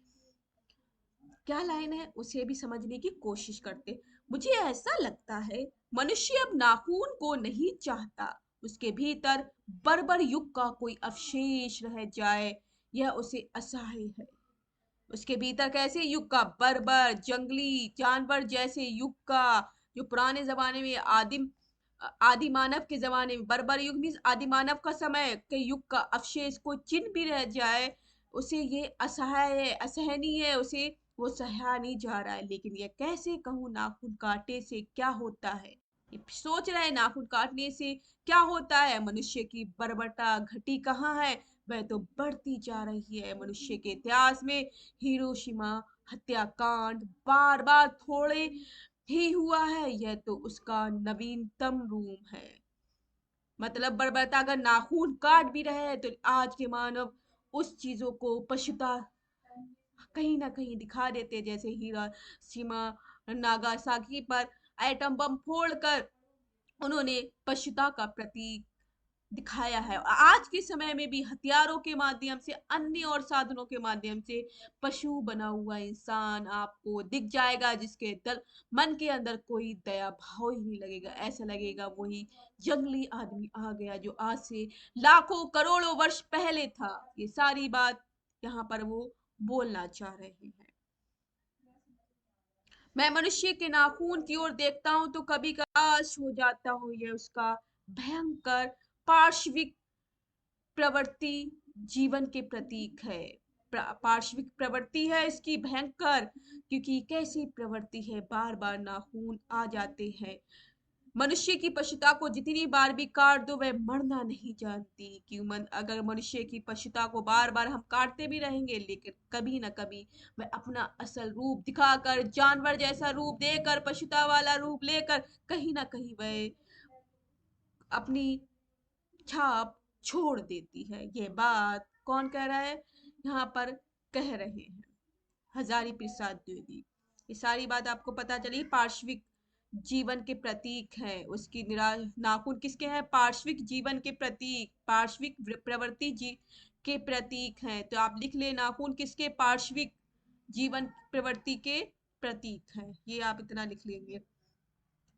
क्या लाइन है उसे भी समझने की कोशिश करते। मुझे ऐसा लगता है मनुष्य अब नाखून को नहीं चाहता, उसके भीतर बर्बर युग का कोई अवशेष रह जाए, यह उसे असह्य है। उसके भीतर कैसे युग का, बर्बर जंगली जानवर जैसे युग का, जो पुराने जमाने में आदि मानव के जमाने में, बर्बर युग मीन्स आदि मानव का समय के युग का अवशेष को चिन्ह भी रह जाए, उसे ये असहाय है, असहनीय है, उसे वो सहा नहीं जा रहा है। लेकिन ये कैसे कहूँ, नाखून काटने से क्या होता है, ये सोच रहे हैं नाखून काटने से क्या होता है। मनुष्य की बर्बरता घटी कहाँ है, वह तो बढ़ती जा रही है। मनुष्य के इतिहास में हिरोशिमा हत्याकांड बार बार थोड़े ही हुआ है, यह तो उसका नवीनतम रूप है। मतलब बर्बरता अगर नाखून काट भी रहे हैं तो आज के मानव उस चीजों को पशुता कहीं ना कहीं दिखा देते, जैसे हिरोशिमा नागासाकी पर एटम बम फोड़कर उन्होंने पशुता का प्रतीक दिखाया है। और आज के समय में भी हथियारों के माध्यम से, अन्य और साधनों के माध्यम से पशु बना हुआ इंसान आपको दिख जाएगा, जिसके मन के अंदर कोई दया भाव ही नहीं लगेगा। ऐसा लगेगा वही जंगली आदमी आ गया जो आज से लाखों करोड़ों वर्ष पहले था। ये सारी बात यहाँ पर वो बोलना चाह रहे हैं। मैं मनुष्य के नाखून की ओर देखता हूं तो कभी कभार हो जाता हूँ, ये उसका भयंकर पार्श्विक प्रवृत्ति जीवन के प्रतीक है। पार्श्विक प्रवृत्ति है इसकी भयंकर, क्योंकि कैसी प्रवृत्ति है, बार बार नाखून आ जाते हैं। मनुष्य की पशुता को जितनी बार भी काट दो वह मरना नहीं जानती। अगर मनुष्य की पशुता को बार बार हम काटते भी रहेंगे, लेकिन कभी ना कभी वह अपना असल रूप दिखाकर, जानवर जैसा रूप देकर, पशुता वाला रूप लेकर कहीं ना कहीं वह अपनी छाप छोड़ देती है। ये बात कौन कह रहा है, यहाँ पर कह रहे हैं हजारी प्रसाद द्विवेदी। ये सारी बात आपको पता चली। पार्श्विक जीवन के प्रतीक है उसकी नाखून किसके हैं, पार्श्विक जीवन के प्रतीक, पार्श्विक प्रवृत्ति के प्रतीक हैं। तो आप लिख ले, नाखून किसके, पार्श्विक जीवन प्रवृत्ति के प्रतीक है। ये आप इतना लिख लेंगे।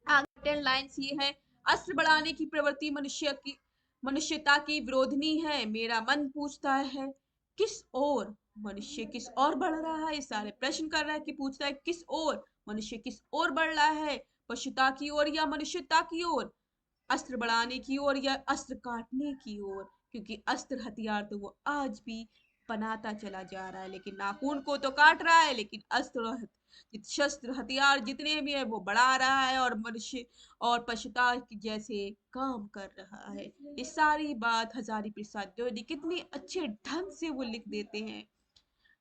आगे 10 लाइन्स ये है, अस्त्र बढ़ाने की प्रवृत्ति मनुष्यता की विरोधनी है। मेरा मन पूछता है किस ओर मनुष्य किस ओर बढ़ रहा है। सारे प्रश्न कर रहा है कि पूछता है किस ओर मनुष्य किस ओर बढ़ रहा है, पशुता की ओर या मनुष्यता की ओर, अस्त्र बढ़ाने की ओर या अस्त्र काटने की ओर। क्योंकि अस्त्र हथियार तो वो आज भी बनाता चला जा रहा है, लेकिन नाखून को तो काट रहा है, लेकिन शस्त्र हथियार जितने भी है वो बढ़ा रहा है और मनुष्य और पशुता की जैसे काम कर रहा है। ये सारी बात हजारी प्रसाद द्विवेदी कितनी अच्छे ढंग से वो लिख देते हैं।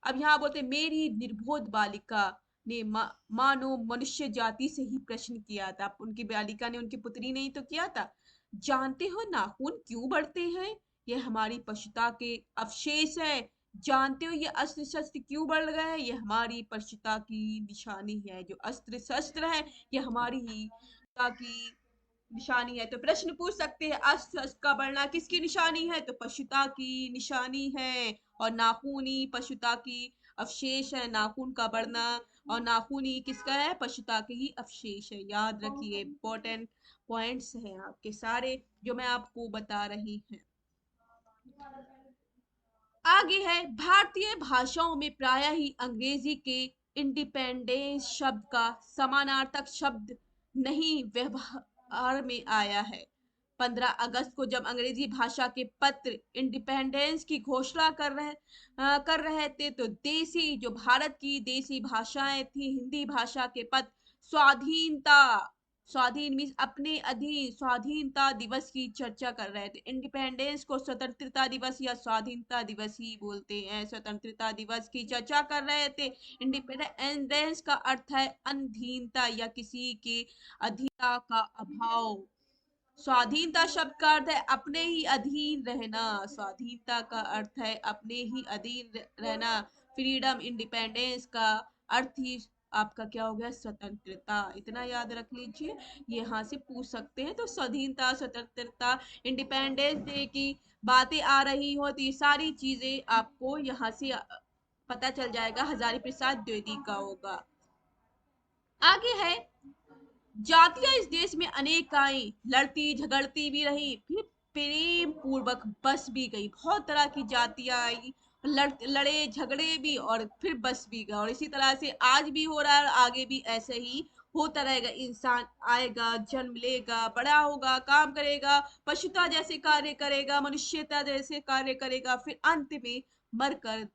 अब यहाँ बोलते मेरी निर्बोध बालिका ने मानो मनुष्य जाति से ही प्रश्न किया था। उनकी बालिका ने उनकी पुत्री ने ही तो किया था, जानते हो नाखून क्यों बढ़ते हैं, ये हमारी पशुता के अवशेष है। जानते हो ये अस्त्र शस्त्र क्यों बढ़ गए हैं, ये हमारी पशुता की निशानी है। जो अस्त्र शस्त्र है ये हमारी ही की निशानी है। तो प्रश्न पूछ सकते हैं, अस्त्र शस्त्र का बढ़ना किसकी निशानी है, तो पशुता की निशानी है। और नाखूनी पशुता की अवशेष है, नाखून का बढ़ना और नाखूनी किसका है, पशुता के ही अवशेष है। याद रखिए, इंपॉर्टेंट पॉइंट्स हैं आपके सारे जो मैं आपको बता रही हूँ। आगे है, भारतीय भाषाओं में प्रायः ही अंग्रेजी के इंडिपेंडेंस शब्द का समानार्थक शब्द नहीं व्यवहार में आया है। 15 अगस्त को जब अंग्रेजी भाषा के पत्र इंडिपेंडेंस की घोषणा कर रहे थे तो देसी जो भारत की देसी भाषाएं थी, हिंदी भाषा के पत्र स्वाधीनता, स्वाधीन मीन्स अपने अधीन, स्वाधीनता दिवस की चर्चा कर रहे थे। इंडिपेंडेंस को स्वतंत्रता दिवस या स्वाधीनता दिवस ही बोलते हैं। स्वतंत्रता दिवस की चर्चा कर रहे थे। इंडिपेंडेंस का अर्थ है अधीनता या किसी के अधीनता का अभाव। स्वाधीनता शब्द का अर्थ है अपने ही अधीन रहना। स्वाधीनता का अर्थ है अपने ही अधीन रहना। फ्रीडम, इंडिपेंडेंस का अर्थ ही आपका क्या हो गया, स्वतंत्रता। इतना याद रख लीजिए, ये यहाँ से पूछ सकते हैं। तो स्वाधीनता, स्वतंत्रता, इंडिपेंडेंस डे की बातें आ रही हो तो ये सारी चीजें आपको यहाँ से पता चल जाएगा, हजारी प्रसाद द्विवेदी का होगा। आगे है, जातियां इस देश में अनेक आई, लड़ती झगड़ती भी रही, फिर प्रेम पूर्वक बस भी गई। बहुत तरह की जातियां आई, लड़े झगड़े भी और फिर बस भी गए। और इसी तरह से आज भी हो रहा है, आगे भी ऐसे ही होता रहेगा। इंसान आएगा, जन्म लेगा, बड़ा होगा, काम करेगा, पशुता जैसे कार्य करेगा, मनुष्यता जैसे कार्य करेगा, फिर अंत में मरकर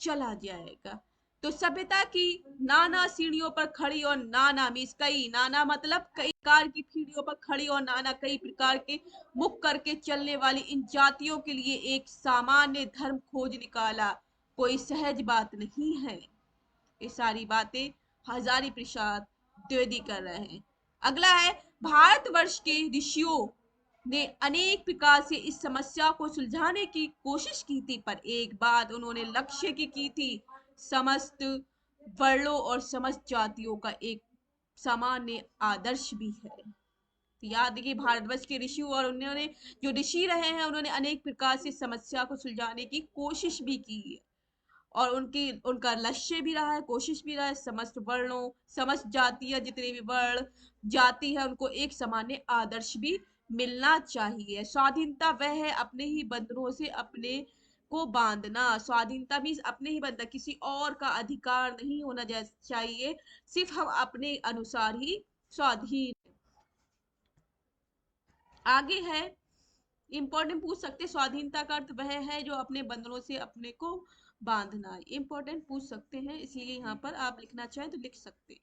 चला जाएगा। तो सभ्यता की नाना सीढ़ियों पर खड़ी और नाना मीन्स कई, नाना मतलब कई प्रकार की सीढ़ियों पर खड़ी और नाना कई प्रकार के मुख करके चलने वाली इन जातियों के लिए एक सामान्य धर्म खोज निकाला कोई सहज बात नहीं है। ये सारी बातें हजारी प्रसाद द्विवेदी कर रहे हैं। अगला है, भारतवर्ष के ऋषियों ने अनेक प्रकार से इस समस्या को सुलझाने की कोशिश की थी, पर एक बात उन्होंने लक्ष्य की थी, समस्त वर्णों और समस्त जातियों का एक सामान्य आदर्श भी है। तो याद देखिए, भारतवर्ष के ऋषि और उन्होंने जो ऋषि रहे हैं उन्होंने अनेक प्रकार से समस्या को सुलझाने की कोशिश भी की है, और उनका लक्ष्य भी रहा है, कोशिश भी रहा है, समस्त वर्णों समस्त जातियां जितने भी वर्ण जाति है उनको एक सामान्य आदर्श भी मिलना चाहिए। स्वाधीनता वह है अपने ही बंधनों से अपने को बांधना। स्वाधीनता भी अपने ही बंधन, किसी और का अधिकार नहीं होना चाहिए, सिर्फ हम अपने अनुसार ही स्वाधीन। आगे है, इंपॉर्टेंट पूछ सकते, स्वाधीनता का अर्थ वह है जो अपने बंधनों से अपने को बांधना। इंपॉर्टेंट पूछ सकते हैं, इसलिए यहाँ पर आप लिखना चाहें तो लिख सकते हैं।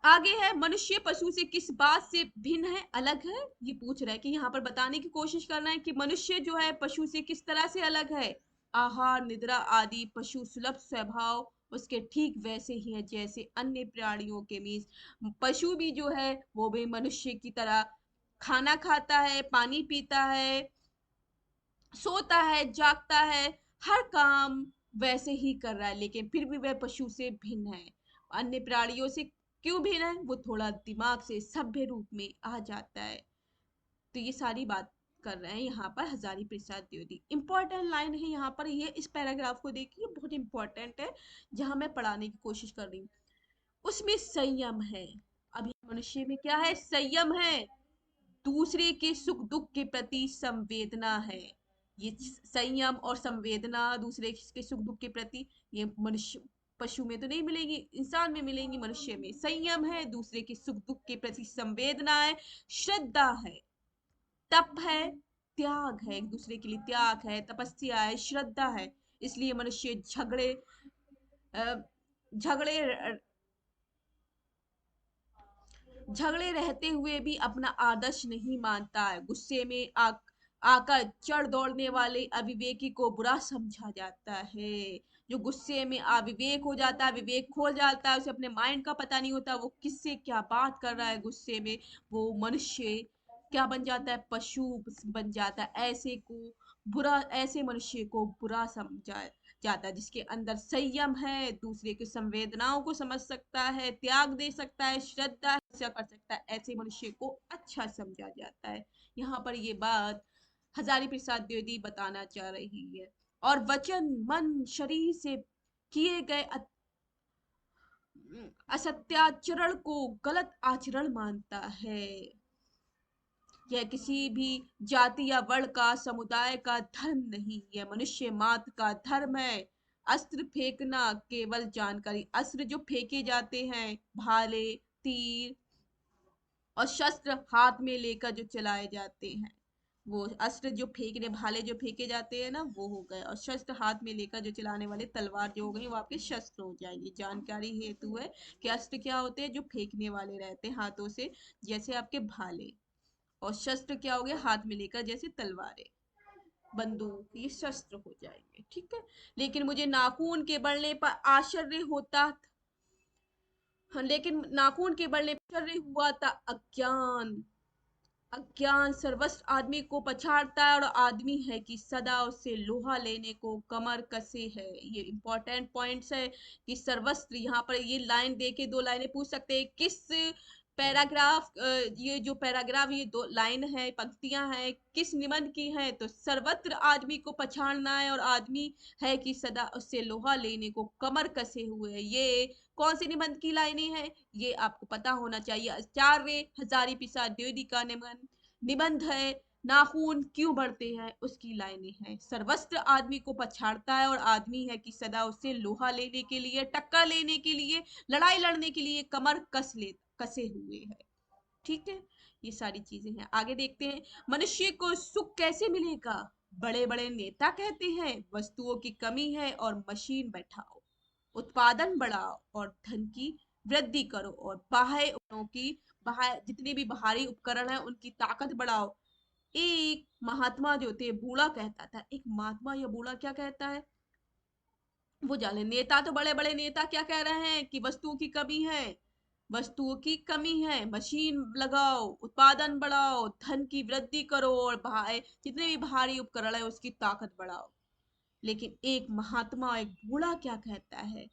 आगे है, मनुष्य पशु से किस बात से भिन्न है, अलग है। ये पूछ रहा है कि यहाँ पर बताने की कोशिश करना है कि मनुष्य जो है पशु से किस तरह से अलग है। आहार निद्रा आदि पशु सुलभ स्वभाव उसके ठीक वैसे ही है जैसे अन्य प्राणियों के। मीन्स पशु भी जो है वो भी मनुष्य की तरह खाना खाता है, पानी पीता है, सोता है, जागता है, हर काम वैसे ही कर रहा है, लेकिन फिर भी वह पशु से भिन्न है। अन्य प्राणियों से क्यों भिन्न है, वो थोड़ा दिमाग से सभ्य रूप में आ जाता है। तो ये सारी बात कर रहे हैं यहाँ पर हजारी प्रसाद द्विवेदी। इंपॉर्टेंट लाइन है यहाँ पर, ये इस पैराग्राफ को देखिए, बहुत इंपॉर्टेंट है, जहां मैं पढ़ाने की कोशिश कर रही हूँ। उसमें संयम है। अभी मनुष्य में क्या है, संयम है, दूसरे के सुख दुख के प्रति संवेदना है। ये संयम और संवेदना दूसरे के सुख दुख के प्रति, ये मनुष्य पशु में तो नहीं मिलेगी, इंसान में मिलेंगी। मनुष्य में संयम है, दूसरे के सुख दुख के प्रति संवेदना है, श्रद्धा है, तप है, त्याग है, एक दूसरे के लिए त्याग है, तपस्या है, श्रद्धा है। इसलिए मनुष्य अ, झगड़े झगड़े रहते हुए भी अपना आदर्श नहीं मानता है। गुस्से में आकर चढ़ दौड़ने वाले अविवेकी को बुरा समझा जाता है। जो गुस्से में अविवेक हो जाता है, विवेक खो जाता है, उसे अपने माइंड का पता नहीं होता, वो किससे क्या बात कर रहा है गुस्से में, वो मनुष्य क्या बन जाता है, पशु बन जाता है। ऐसे मनुष्य को बुरा समझा जाता है। जिसके अंदर संयम है, दूसरे की संवेदनाओं को समझ सकता है, त्याग दे सकता है, श्रद्धा कर सकता है, ऐसे मनुष्य को अच्छा समझा जाता है। यहाँ पर ये बात हजारी प्रसाद द्विवेदी बताना चाह रही है। और वचन मन शरीर से किए गए असत्याचरण को गलत आचरण मानता है। यह किसी भी जाति या वर्ण का समुदाय का धर्म नहीं, यह मनुष्य मात्र का धर्म है। अस्त्र फेंकना केवल जानकारी, अस्त्र जो फेंके जाते हैं, भाले, तीर और शस्त्र हाथ में लेकर जो चलाए जाते हैं, वो अस्त्र जो फेंकने, भाले जो फेंके जाते हैं ना, वो हो गए, और शस्त्र हाथ में लेकर जो चलाने वाले तलवार जो हो गई वो आपके शस्त्र हो जाएंगे। जानकारी हेतु है कि अस्त्र क्या होते हैं, जो फेंकने वाले रहते हैं हाथों से, जैसे आपके भाले, और शस्त्र क्या हो गया, हाथ में लेकर जैसे तलवारें, बंदूक, ये शस्त्र हो जाएंगे। ठीक है, लेकिन मुझे नाखून के बढ़ने पर आश्चर्य होता, हाँ, लेकिन नाखून के बढ़ने पर आश्चर्य हुआ था। अज्ञान अज्ञान सर्वस्व आदमी को पछाड़ता है, और आदमी है कि सदा उससे लोहा लेने को कमर कसे है। ये इंपॉर्टेंट पॉइंट्स है कि सर्वस्व, यहाँ पर ये लाइन देके दो लाइनें पूछ सकते हैं, किस पैराग्राफ, ये जो पैराग्राफ, ये दो लाइन है, पंक्तियां हैं, किस निबंध की है, तो सर्वत्र आदमी को पछाड़ना है और आदमी है कि सदा उससे लोहा लेने को कमर कसे हुए है। ये कौन सी निबंध की लाइनें हैं, ये आपको पता होना चाहिए। आचार्य हजारी प्रसाद द्विवेदी का निबंध है, नाखून क्यों बढ़ते हैं, उसकी लाइनें हैं। सर्वस्त्र आदमी को पछाड़ता है और आदमी है कि सदा उससे लोहा लेने के लिए, टक्कर लेने के लिए, लड़ाई लड़ने के लिए कमर कसे हुए है। ठीक है, ये सारी चीजें हैं। आगे देखते हैं, मनुष्य को सुख कैसे मिलेगा। बड़े बड़े नेता कहते हैं वस्तुओं की कमी है और मशीन बैठाओ। उत्पादन बढ़ाओ और धन की वृद्धि करो और बाह्य उपकरणों की बाह्य जितने भी बाहरी उपकरण है उनकी ताकत बढ़ाओ। एक महात्मा जो थे बूढ़ा कहता था, एक महात्मा या बूढ़ा क्या कहता है वो जाने। नेता तो बड़े बड़े नेता क्या कह रहे हैं कि वस्तुओं की कमी है, वस्तुओं की कमी है, मशीन लगाओ, उत्पादन बढ़ाओ, धन की वृद्धि करो और जितने भी भारी उपकरण है उसकी ताकत बढ़ाओ। लेकिन एक महात्मा एक बूढ़ा क्या कहता है,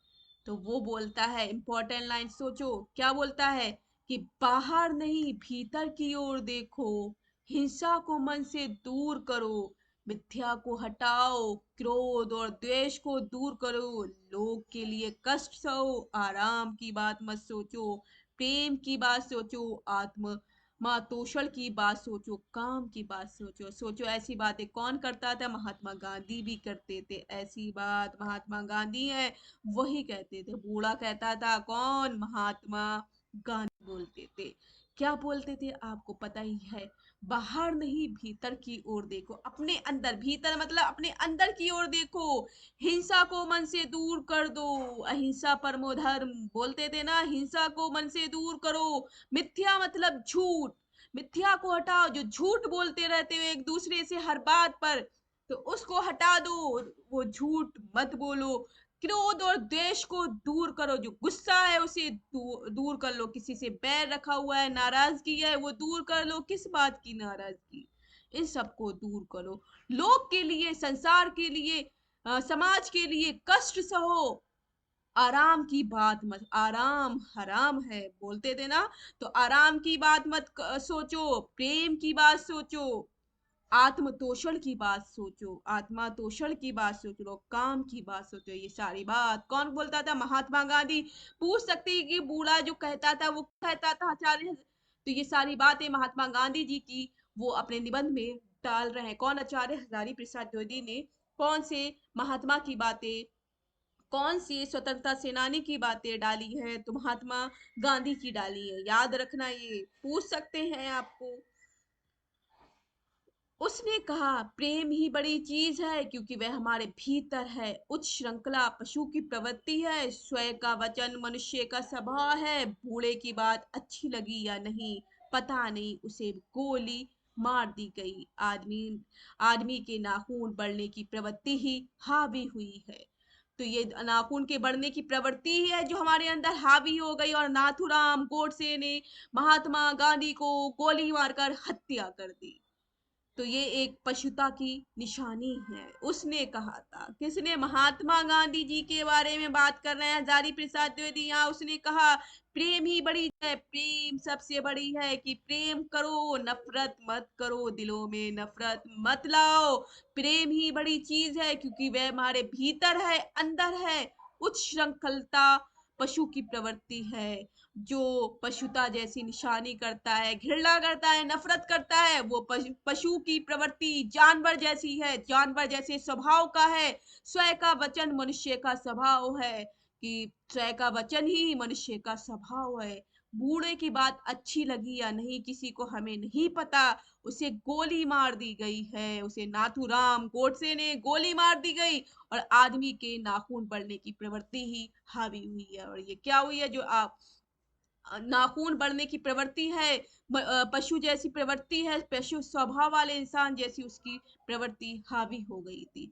तो वो बोलता है इंपॉर्टेंट लाइन सोचो क्या बोलता है कि बाहर नहीं भीतर की ओर देखो, हिंसा को मन से दूर करो, मिथ्या को हटाओ, क्रोध और द्वेष को दूर करो, लोग के लिए कष्ट सहो, आराम की बात मत सोचो, प्रेम की बात सोचो, आत्म मातोषण की बात सोचो, काम की बात सोचो। सोचो ऐसी बातें कौन करता था, महात्मा गांधी भी करते थे। ऐसी बात महात्मा गांधी है वही कहते थे। बूढ़ा कहता था कौन, महात्मा गांधी बोलते थे। क्या बोलते थे आपको पता ही है, बाहर नहीं भीतर की ओर देखो, अपने अंदर, भीतर मतलब अपने अंदर की ओर देखो, हिंसा को मन से दूर कर दो, अहिंसा परमो धर्म बोलते थे ना, हिंसा को मन से दूर करो, मिथ्या मतलब झूठ, मिथ्या को हटाओ, जो झूठ बोलते रहते हो एक दूसरे से हर बात पर, तो उसको हटा दो, वो झूठ मत बोलो, क्रोध और द्वेष को दूर करो, जो गुस्सा है उसे दूर कर लो, किसी से बैर रखा हुआ है, नाराजगी है, वो दूर कर लो। किस बात की नाराजगी, इन सबको दूर करो, लोग के लिए, संसार के लिए, समाज के लिए कष्ट सहो, आराम की बात मत, आराम हराम है बोलते थे ना, तो आराम की बात मत सोचो, प्रेम की बात सोचो, आत्मतोषण की बात सोचो, आत्मा तोषण की बात सोच लो, काम की बात सोचो। ये सारी बात कौन बोलता था, महात्मा गांधी। पूछ सकते हैं कि बूढ़ा जो कहता था वो कहता था आचार्य, तो ये सारी बातें महात्मा गांधी जी की वो अपने निबंध में डाल रहे हैं। कौन, आचार्य हजारी प्रसाद द्विवेदी ने कौन से महात्मा की बातें, कौन सी स्वतंत्रता सेनानी की बातें डाली है, तो महात्मा गांधी की डाली है, याद रखना, ये पूछ सकते हैं आपको। उसने कहा प्रेम ही बड़ी चीज है क्योंकि वह हमारे भीतर है, उच्च श्रृंखला पशु की प्रवृत्ति है, स्वयं का वचन मनुष्य का स्वभाव है। बूढ़े की बात अच्छी लगी या नहीं पता नहीं, उसे गोली मार दी गई। आदमी आदमी के नाखून बढ़ने की प्रवृत्ति ही हावी हुई है, तो ये नाखून के बढ़ने की प्रवृत्ति ही है जो हमारे अंदर हावी हो गई, और नाथूराम गोडसे ने महात्मा गांधी को गोली मारकर हत्या कर दी। तो ये एक पशुता की निशानी है, उसने कहा था। किसने, महात्मा गांधी जी के बारे में बात कर रहे हैं हजारी प्रसाद द्विवेदी। यहाँ उसने कहा प्रेम ही बड़ी है, प्रेम सबसे बड़ी है, कि प्रेम करो, नफरत मत करो, दिलों में नफरत मत लाओ, प्रेम ही बड़ी चीज है क्योंकि वह हमारे भीतर है, अंदर है, उच्च श्रृंखलता पशु की प्रवृत्ति है, जो पशुता जैसी निशानी करता है, घृणा करता है, नफरत करता है, वो पशु की प्रवृत्ति जानवर जैसी है, जानवर जैसे स्वभाव का है। स्वयं का वचन मनुष्य का स्वभाव है, कि स्वयं का वचन ही मनुष्य का स्वभाव है। बूढ़े की बात अच्छी लगी या नहीं किसी को हमें नहीं पता, उसे गोली मार दी गई है, उसे नाथूराम गोडसे ने गोली मार दी गई, और आदमी के नाखून बढ़ने की प्रवृत्ति ही हावी हुई है। और ये क्या हुई है, जो आप नाखून बढ़ने की प्रवृत्ति है, पशु जैसी प्रवृत्ति है, पशु स्वभाव वाले इंसान जैसी उसकी प्रवृत्ति हावी हो गई थी।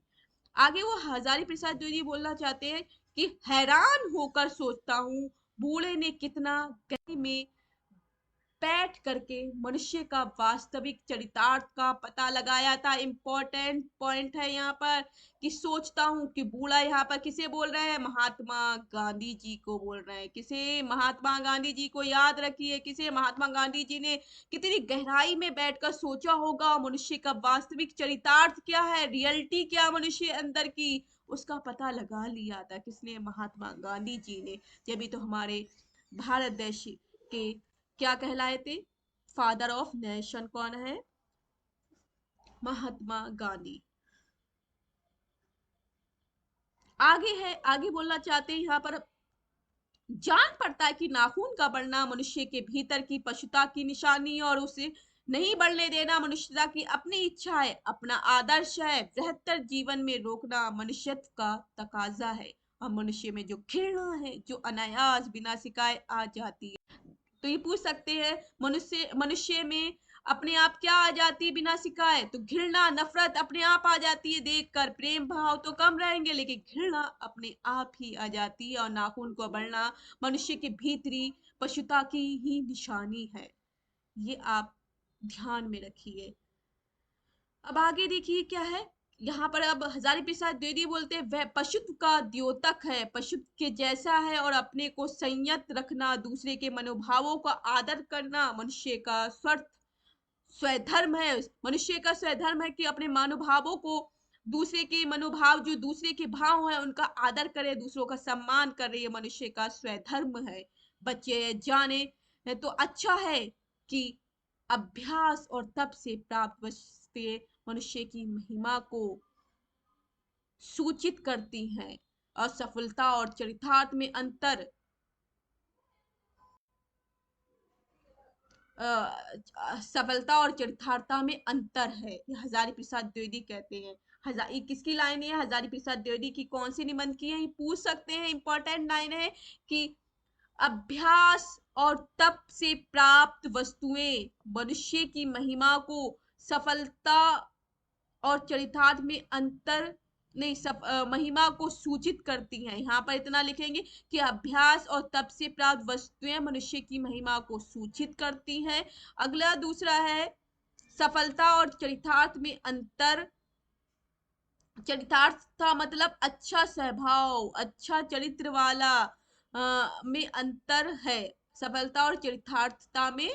आगे वो हजारी प्रसाद द्विवेदी बोलना चाहते हैं कि हैरान होकर सोचता हूँ बूढ़े ने कितना गहराई में बैठ करके मनुष्य का वास्तविक चरितार्थ का पता लगाया था। इंपॉर्टेंट पॉइंट है यहाँ पर, कि सोचता हूँ कि बूढ़ा यहाँ पर किसे बोल रहे हैं, महात्मा गांधी जी को बोल रहे हैं। किसे, महात्मा गांधी जी को याद रखिए, किसे, महात्मा गांधी जी ने कितनी गहराई में बैठकर सोचा होगा मनुष्य का वास्तविक चरितार्थ क्या है, रियलिटी क्या मनुष्य अंदर की, उसका पता लगा लिया था। किसने, महात्मा गांधी जी ने। जब तो हमारे भारत देश के क्या कहलाए थे, फादर ऑफ नेशन कौन है, महात्मा गांधी। आगे है, आगे बोलना चाहते हैं यहाँ पर, जान पड़ता है कि नाखून का बढ़ना मनुष्य के भीतर की पशुता की निशानी, और उसे नहीं बढ़ने देना मनुष्यता की अपनी इच्छा है, अपना आदर्श है, बेहतर जीवन में रोकना मनुष्यत्व का तकाजा है। और मनुष्य में जो घृणा है, जो अनायास बिना सिखाए आ जाती है। तो ये पूछ सकते हैं, मनुष्य मनुष्य में अपने आप क्या आ जाती है बिना सिखाए? तो घृणा, नफरत अपने आप आ जाती है देखकर। प्रेम भाव तो कम रहेंगे, लेकिन घृणा अपने आप ही आ जाती है। और नाखून को बढ़ना मनुष्य के भीतरी पशुता की ही निशानी है। ये आप ध्यान में रखिए। अब आगे देखिए क्या है। यहाँ पर अब हजारी प्रसाद द्विवेदी बोलते हैं, वह पशुत्व का द्योतक है, पशुत्व के जैसा है, और अपने को संयत रखना, दूसरे के मनोभावों का आदर करना मनुष्य का स्वधर्म है। मनुष्य का स्वधर्म है कि अपने मनोभावों को, दूसरे के मनोभाव, जो दूसरे के भाव है उनका आदर करे, दूसरों का सम्मान करे, ये मनुष्य का स्वधर्म है। बच्चे जाने तो अच्छा है कि अभ्यास और तप से प्राप्त वस्तुएं मनुष्य की महिमा को सूचित करती हैं। असफलता और चरितार्थ में अंतर, सफलता और चरितार्थता में अंतर है, ये हजारी प्रसाद द्विवेदी कहते हैं। ये किसकी लाइन है? हजारी प्रसाद द्विवेदी की। कौन सी निबंध की है? ये पूछ सकते हैं, इंपॉर्टेंट लाइन है कि अभ्यास और तप से प्राप्त वस्तुएं मनुष्य की महिमा को, सफलता और चरितार्थ में अंतर नहीं, महिमा को सूचित करती हैं। यहाँ पर इतना लिखेंगे कि अभ्यास और तप से प्राप्त वस्तुएं मनुष्य की महिमा को सूचित करती हैं। अगला दूसरा है सफलता और चरितार्थ में अंतर। चरितार्थ का मतलब अच्छा स्वभाव, अच्छा चरित्र वाला, में अंतर है। सफलता और चरितार्थता में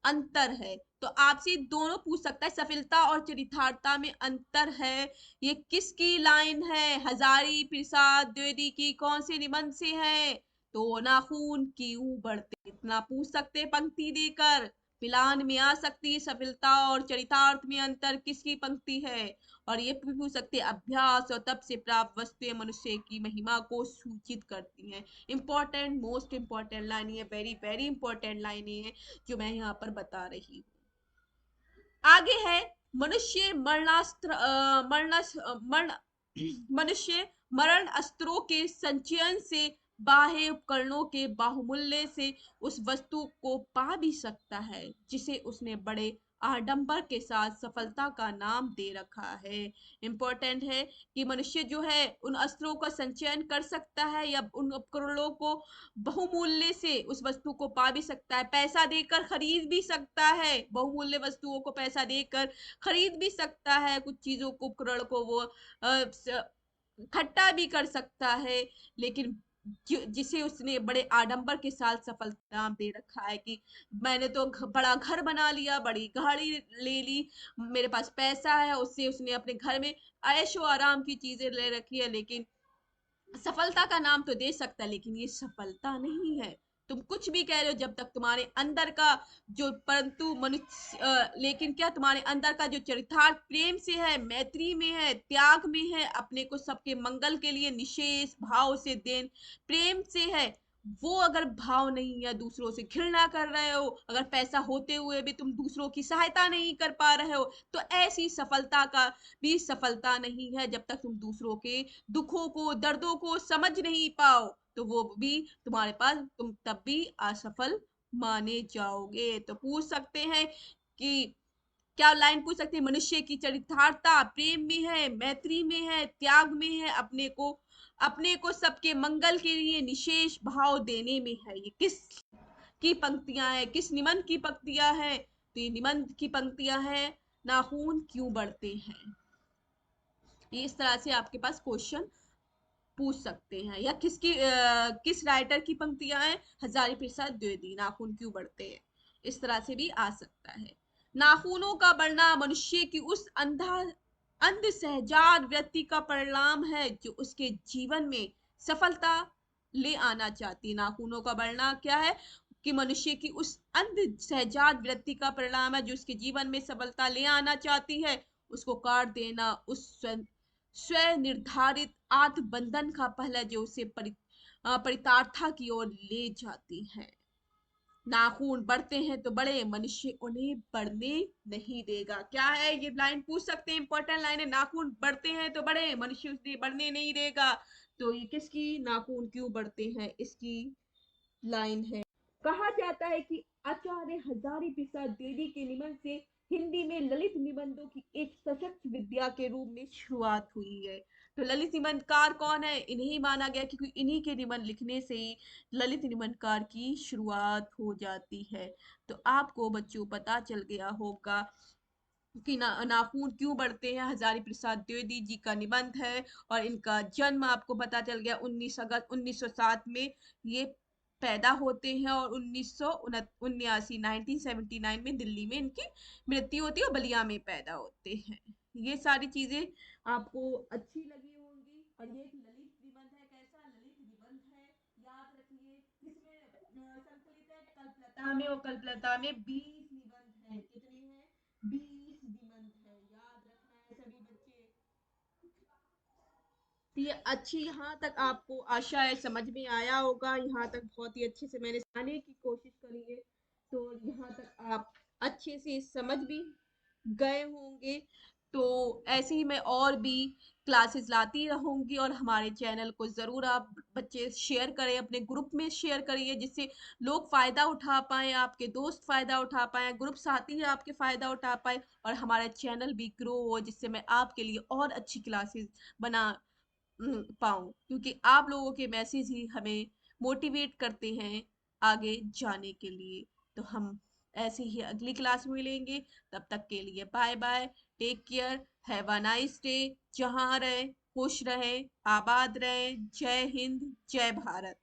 अंतर है। तो आपसे दोनों पूछ सकता है, सफलता और चरितार्थता में अंतर है, ये किसकी लाइन है? हजारी प्रसाद द्विवेदी की। कौन से निबंध से है? तो नाखून क्यों बढ़ते, इतना पूछ सकते हैं पंक्ति देकर। मिलान में आ सकती है, सफलता और चरितार्थ में अंतर किसकी पंक्ति है? और ये भी पूछ सकते हैं, अभ्यास और तप से प्राप्त वस्तुएं मनुष्य की महिमा को सूचित करती हैं। इंपॉर्टेंट, मोस्ट इंपॉर्टेंट लाइन है, वेरी वेरी इंपॉर्टेंट लाइन है जो मैं यहाँ पर बता रही हूँ। आगे है मनुष्य मरणास्त्र, मरण मनुष्य मरण अस्त्रों के संचयन से, बाह्य उपकरणों के बाहुमूल्य से उस वस्तु को पा भी सकता है जिसे उसने बड़े आडंबर के साथ सफलता का नाम दे रखा है। इंपॉर्टेंट है कि मनुष्य जो है उन अस्त्रों का संचयन कर सकता है, या उन उपकरणों को बहुमूल्य से उस वस्तु को पा भी सकता है, पैसा देकर खरीद भी सकता है, बहुमूल्य वस्तुओं को पैसा देकर खरीद भी सकता है, कुछ चीजों को, उपकरण को वो इकट्ठा भी कर सकता है। लेकिन जिसे उसने बड़े आडंबर के साथ सफलता नाम दे रखा है कि मैंने तो बड़ा घर बना लिया, बड़ी गाड़ी ले ली, मेरे पास पैसा है, उससे उसने अपने घर में ऐशो आराम की चीजें ले रखी है, लेकिन सफलता का नाम तो दे सकता है, लेकिन ये सफलता नहीं है। तुम कुछ भी कह रहे हो, जब तक तुम्हारे अंदर का जो, परंतु मनुष्य, लेकिन क्या तुम्हारे अंदर का जो चरितार्थ प्रेम से है, मैत्री में है, त्याग में है, अपने को सबके मंगल के लिए निशेष भाव से देन प्रेम से है, वो अगर भाव नहीं है, दूसरों से घृणा कर रहे हो, अगर पैसा होते हुए भी तुम दूसरों की सहायता नहीं कर पा रहे हो, तो ऐसी सफलता का भी सफलता नहीं है। जब तक तुम दूसरों के दुखों को, दर्दों को समझ नहीं पाओ, तो वो भी तुम्हारे पास, तुम तब भी असफल माने जाओगे। तो पूछ सकते हैं कि, क्या लाइन पूछ सकते हैं, मनुष्य की चरितार्थता प्रेम में है, मैत्री में है, त्याग में है, अपने को सबके मंगल के लिए निशेष भाव देने में है। ये किस की पंक्तियां हैं, किस निबंध की पंक्तियां हैं? तो ये निबंध की पंक्तियां हैं, नाखून क्यों बढ़ते हैं। ये इस तरह से आपके पास क्वेश्चन पूछ सकते हैं। या किस राइटर की पंक्तियां हैं? हजारी प्रसाद द्विवेदी, नाखून क्यों बढ़ते हैं, इस तरह से भी आ सकता है। नाखूनों का बढ़ना मनुष्य की उस अंध सहजात वृत्ति का परिणाम है जो उसके जीवन में सफलता ले आना चाहती है। नाखूनों का बढ़ना क्या है? कि मनुष्य की उस अंध सहजात वृत्ति का परिणाम है जो उसके जीवन में सफलता ले आना चाहती है। उसको काट देना उस स्व निर्धारित आत्म बंधन का पहला जो उसे परितार्था की ओर ले जाती है। नाखून बढ़ते हैं तो बड़े, मनुष्य उन्हें बढ़ने नहीं देगा। क्या है ये लाइन, पूछ सकते हैं, इंपॉर्टेंट लाइन है। नाखून बढ़ते हैं तो बड़े, मनुष्य उसे बढ़ने नहीं देगा। तो ये किसकी, नाखून क्यों बढ़ते हैं, इसकी लाइन है। कहा जाता है कि आचार्य हजारी प्रसाद द्विवेदी के निबंध से हिंदी में ललित निबंधों की एक सशक्त विद्या के रूप में शुरुआत हुई है। तो ललित निबंधकार कौन है, इन्हीं माना गया, क्योंकि इन्हीं के निबंध लिखने से ही ललित निबंधकार की शुरुआत हो जाती है। तो आपको बच्चों पता चल गया होगा कि नाखून क्यों बढ़ते हैं, हजारी प्रसाद द्विवेदी जी का निबंध है। और इनका जन्म आपको पता चल गया, 19 अगस्त 1907 में ये पैदा होते हैं, और 1979 1979 में दिल्ली में इनकी मृत्यु होती है, और बलिया में पैदा होते हैं। ये सारी चीजें आपको अच्छी लगी होंगी। और ये एक ललित निबंध है, कैसा ललित निबंध है, याद रखिए। किसमें संकलित है, कल्पलता में, और कल्पलता में 20 निबंध है। कितने हैं, 20 निबंध है, याद रखना है सभी बच्चे। तो ये अच्छी, यहाँ तक आपको आशा है समझ में आया होगा, यहाँ तक बहुत ही अच्छे से मैंने समझाने की कोशिश करी है। तो यहाँ तक आप अच्छे से समझ भी गए होंगे। तो ऐसे ही मैं और भी क्लासेस लाती रहूंगी, और हमारे चैनल को ज़रूर आप बच्चे शेयर करें, अपने ग्रुप में शेयर करिए, जिससे लोग फ़ायदा उठा पाएँ, आपके दोस्त फ़ायदा उठा पाएँ, ग्रुप साथी आपके फ़ायदा उठा पाए, और हमारा चैनल भी ग्रो हो, जिससे मैं आपके लिए और अच्छी क्लासेस बना पाऊँ, क्योंकि आप लोगों के मैसेज ही हमें मोटिवेट करते हैं आगे जाने के लिए। तो हम ऐसे ही अगली क्लास में मिलेंगे, तब तक के लिए bye bye, take care, have a nice day. जहाँ रहें खुश रहें, आबाद रहें। जय हिंद, जय भारत।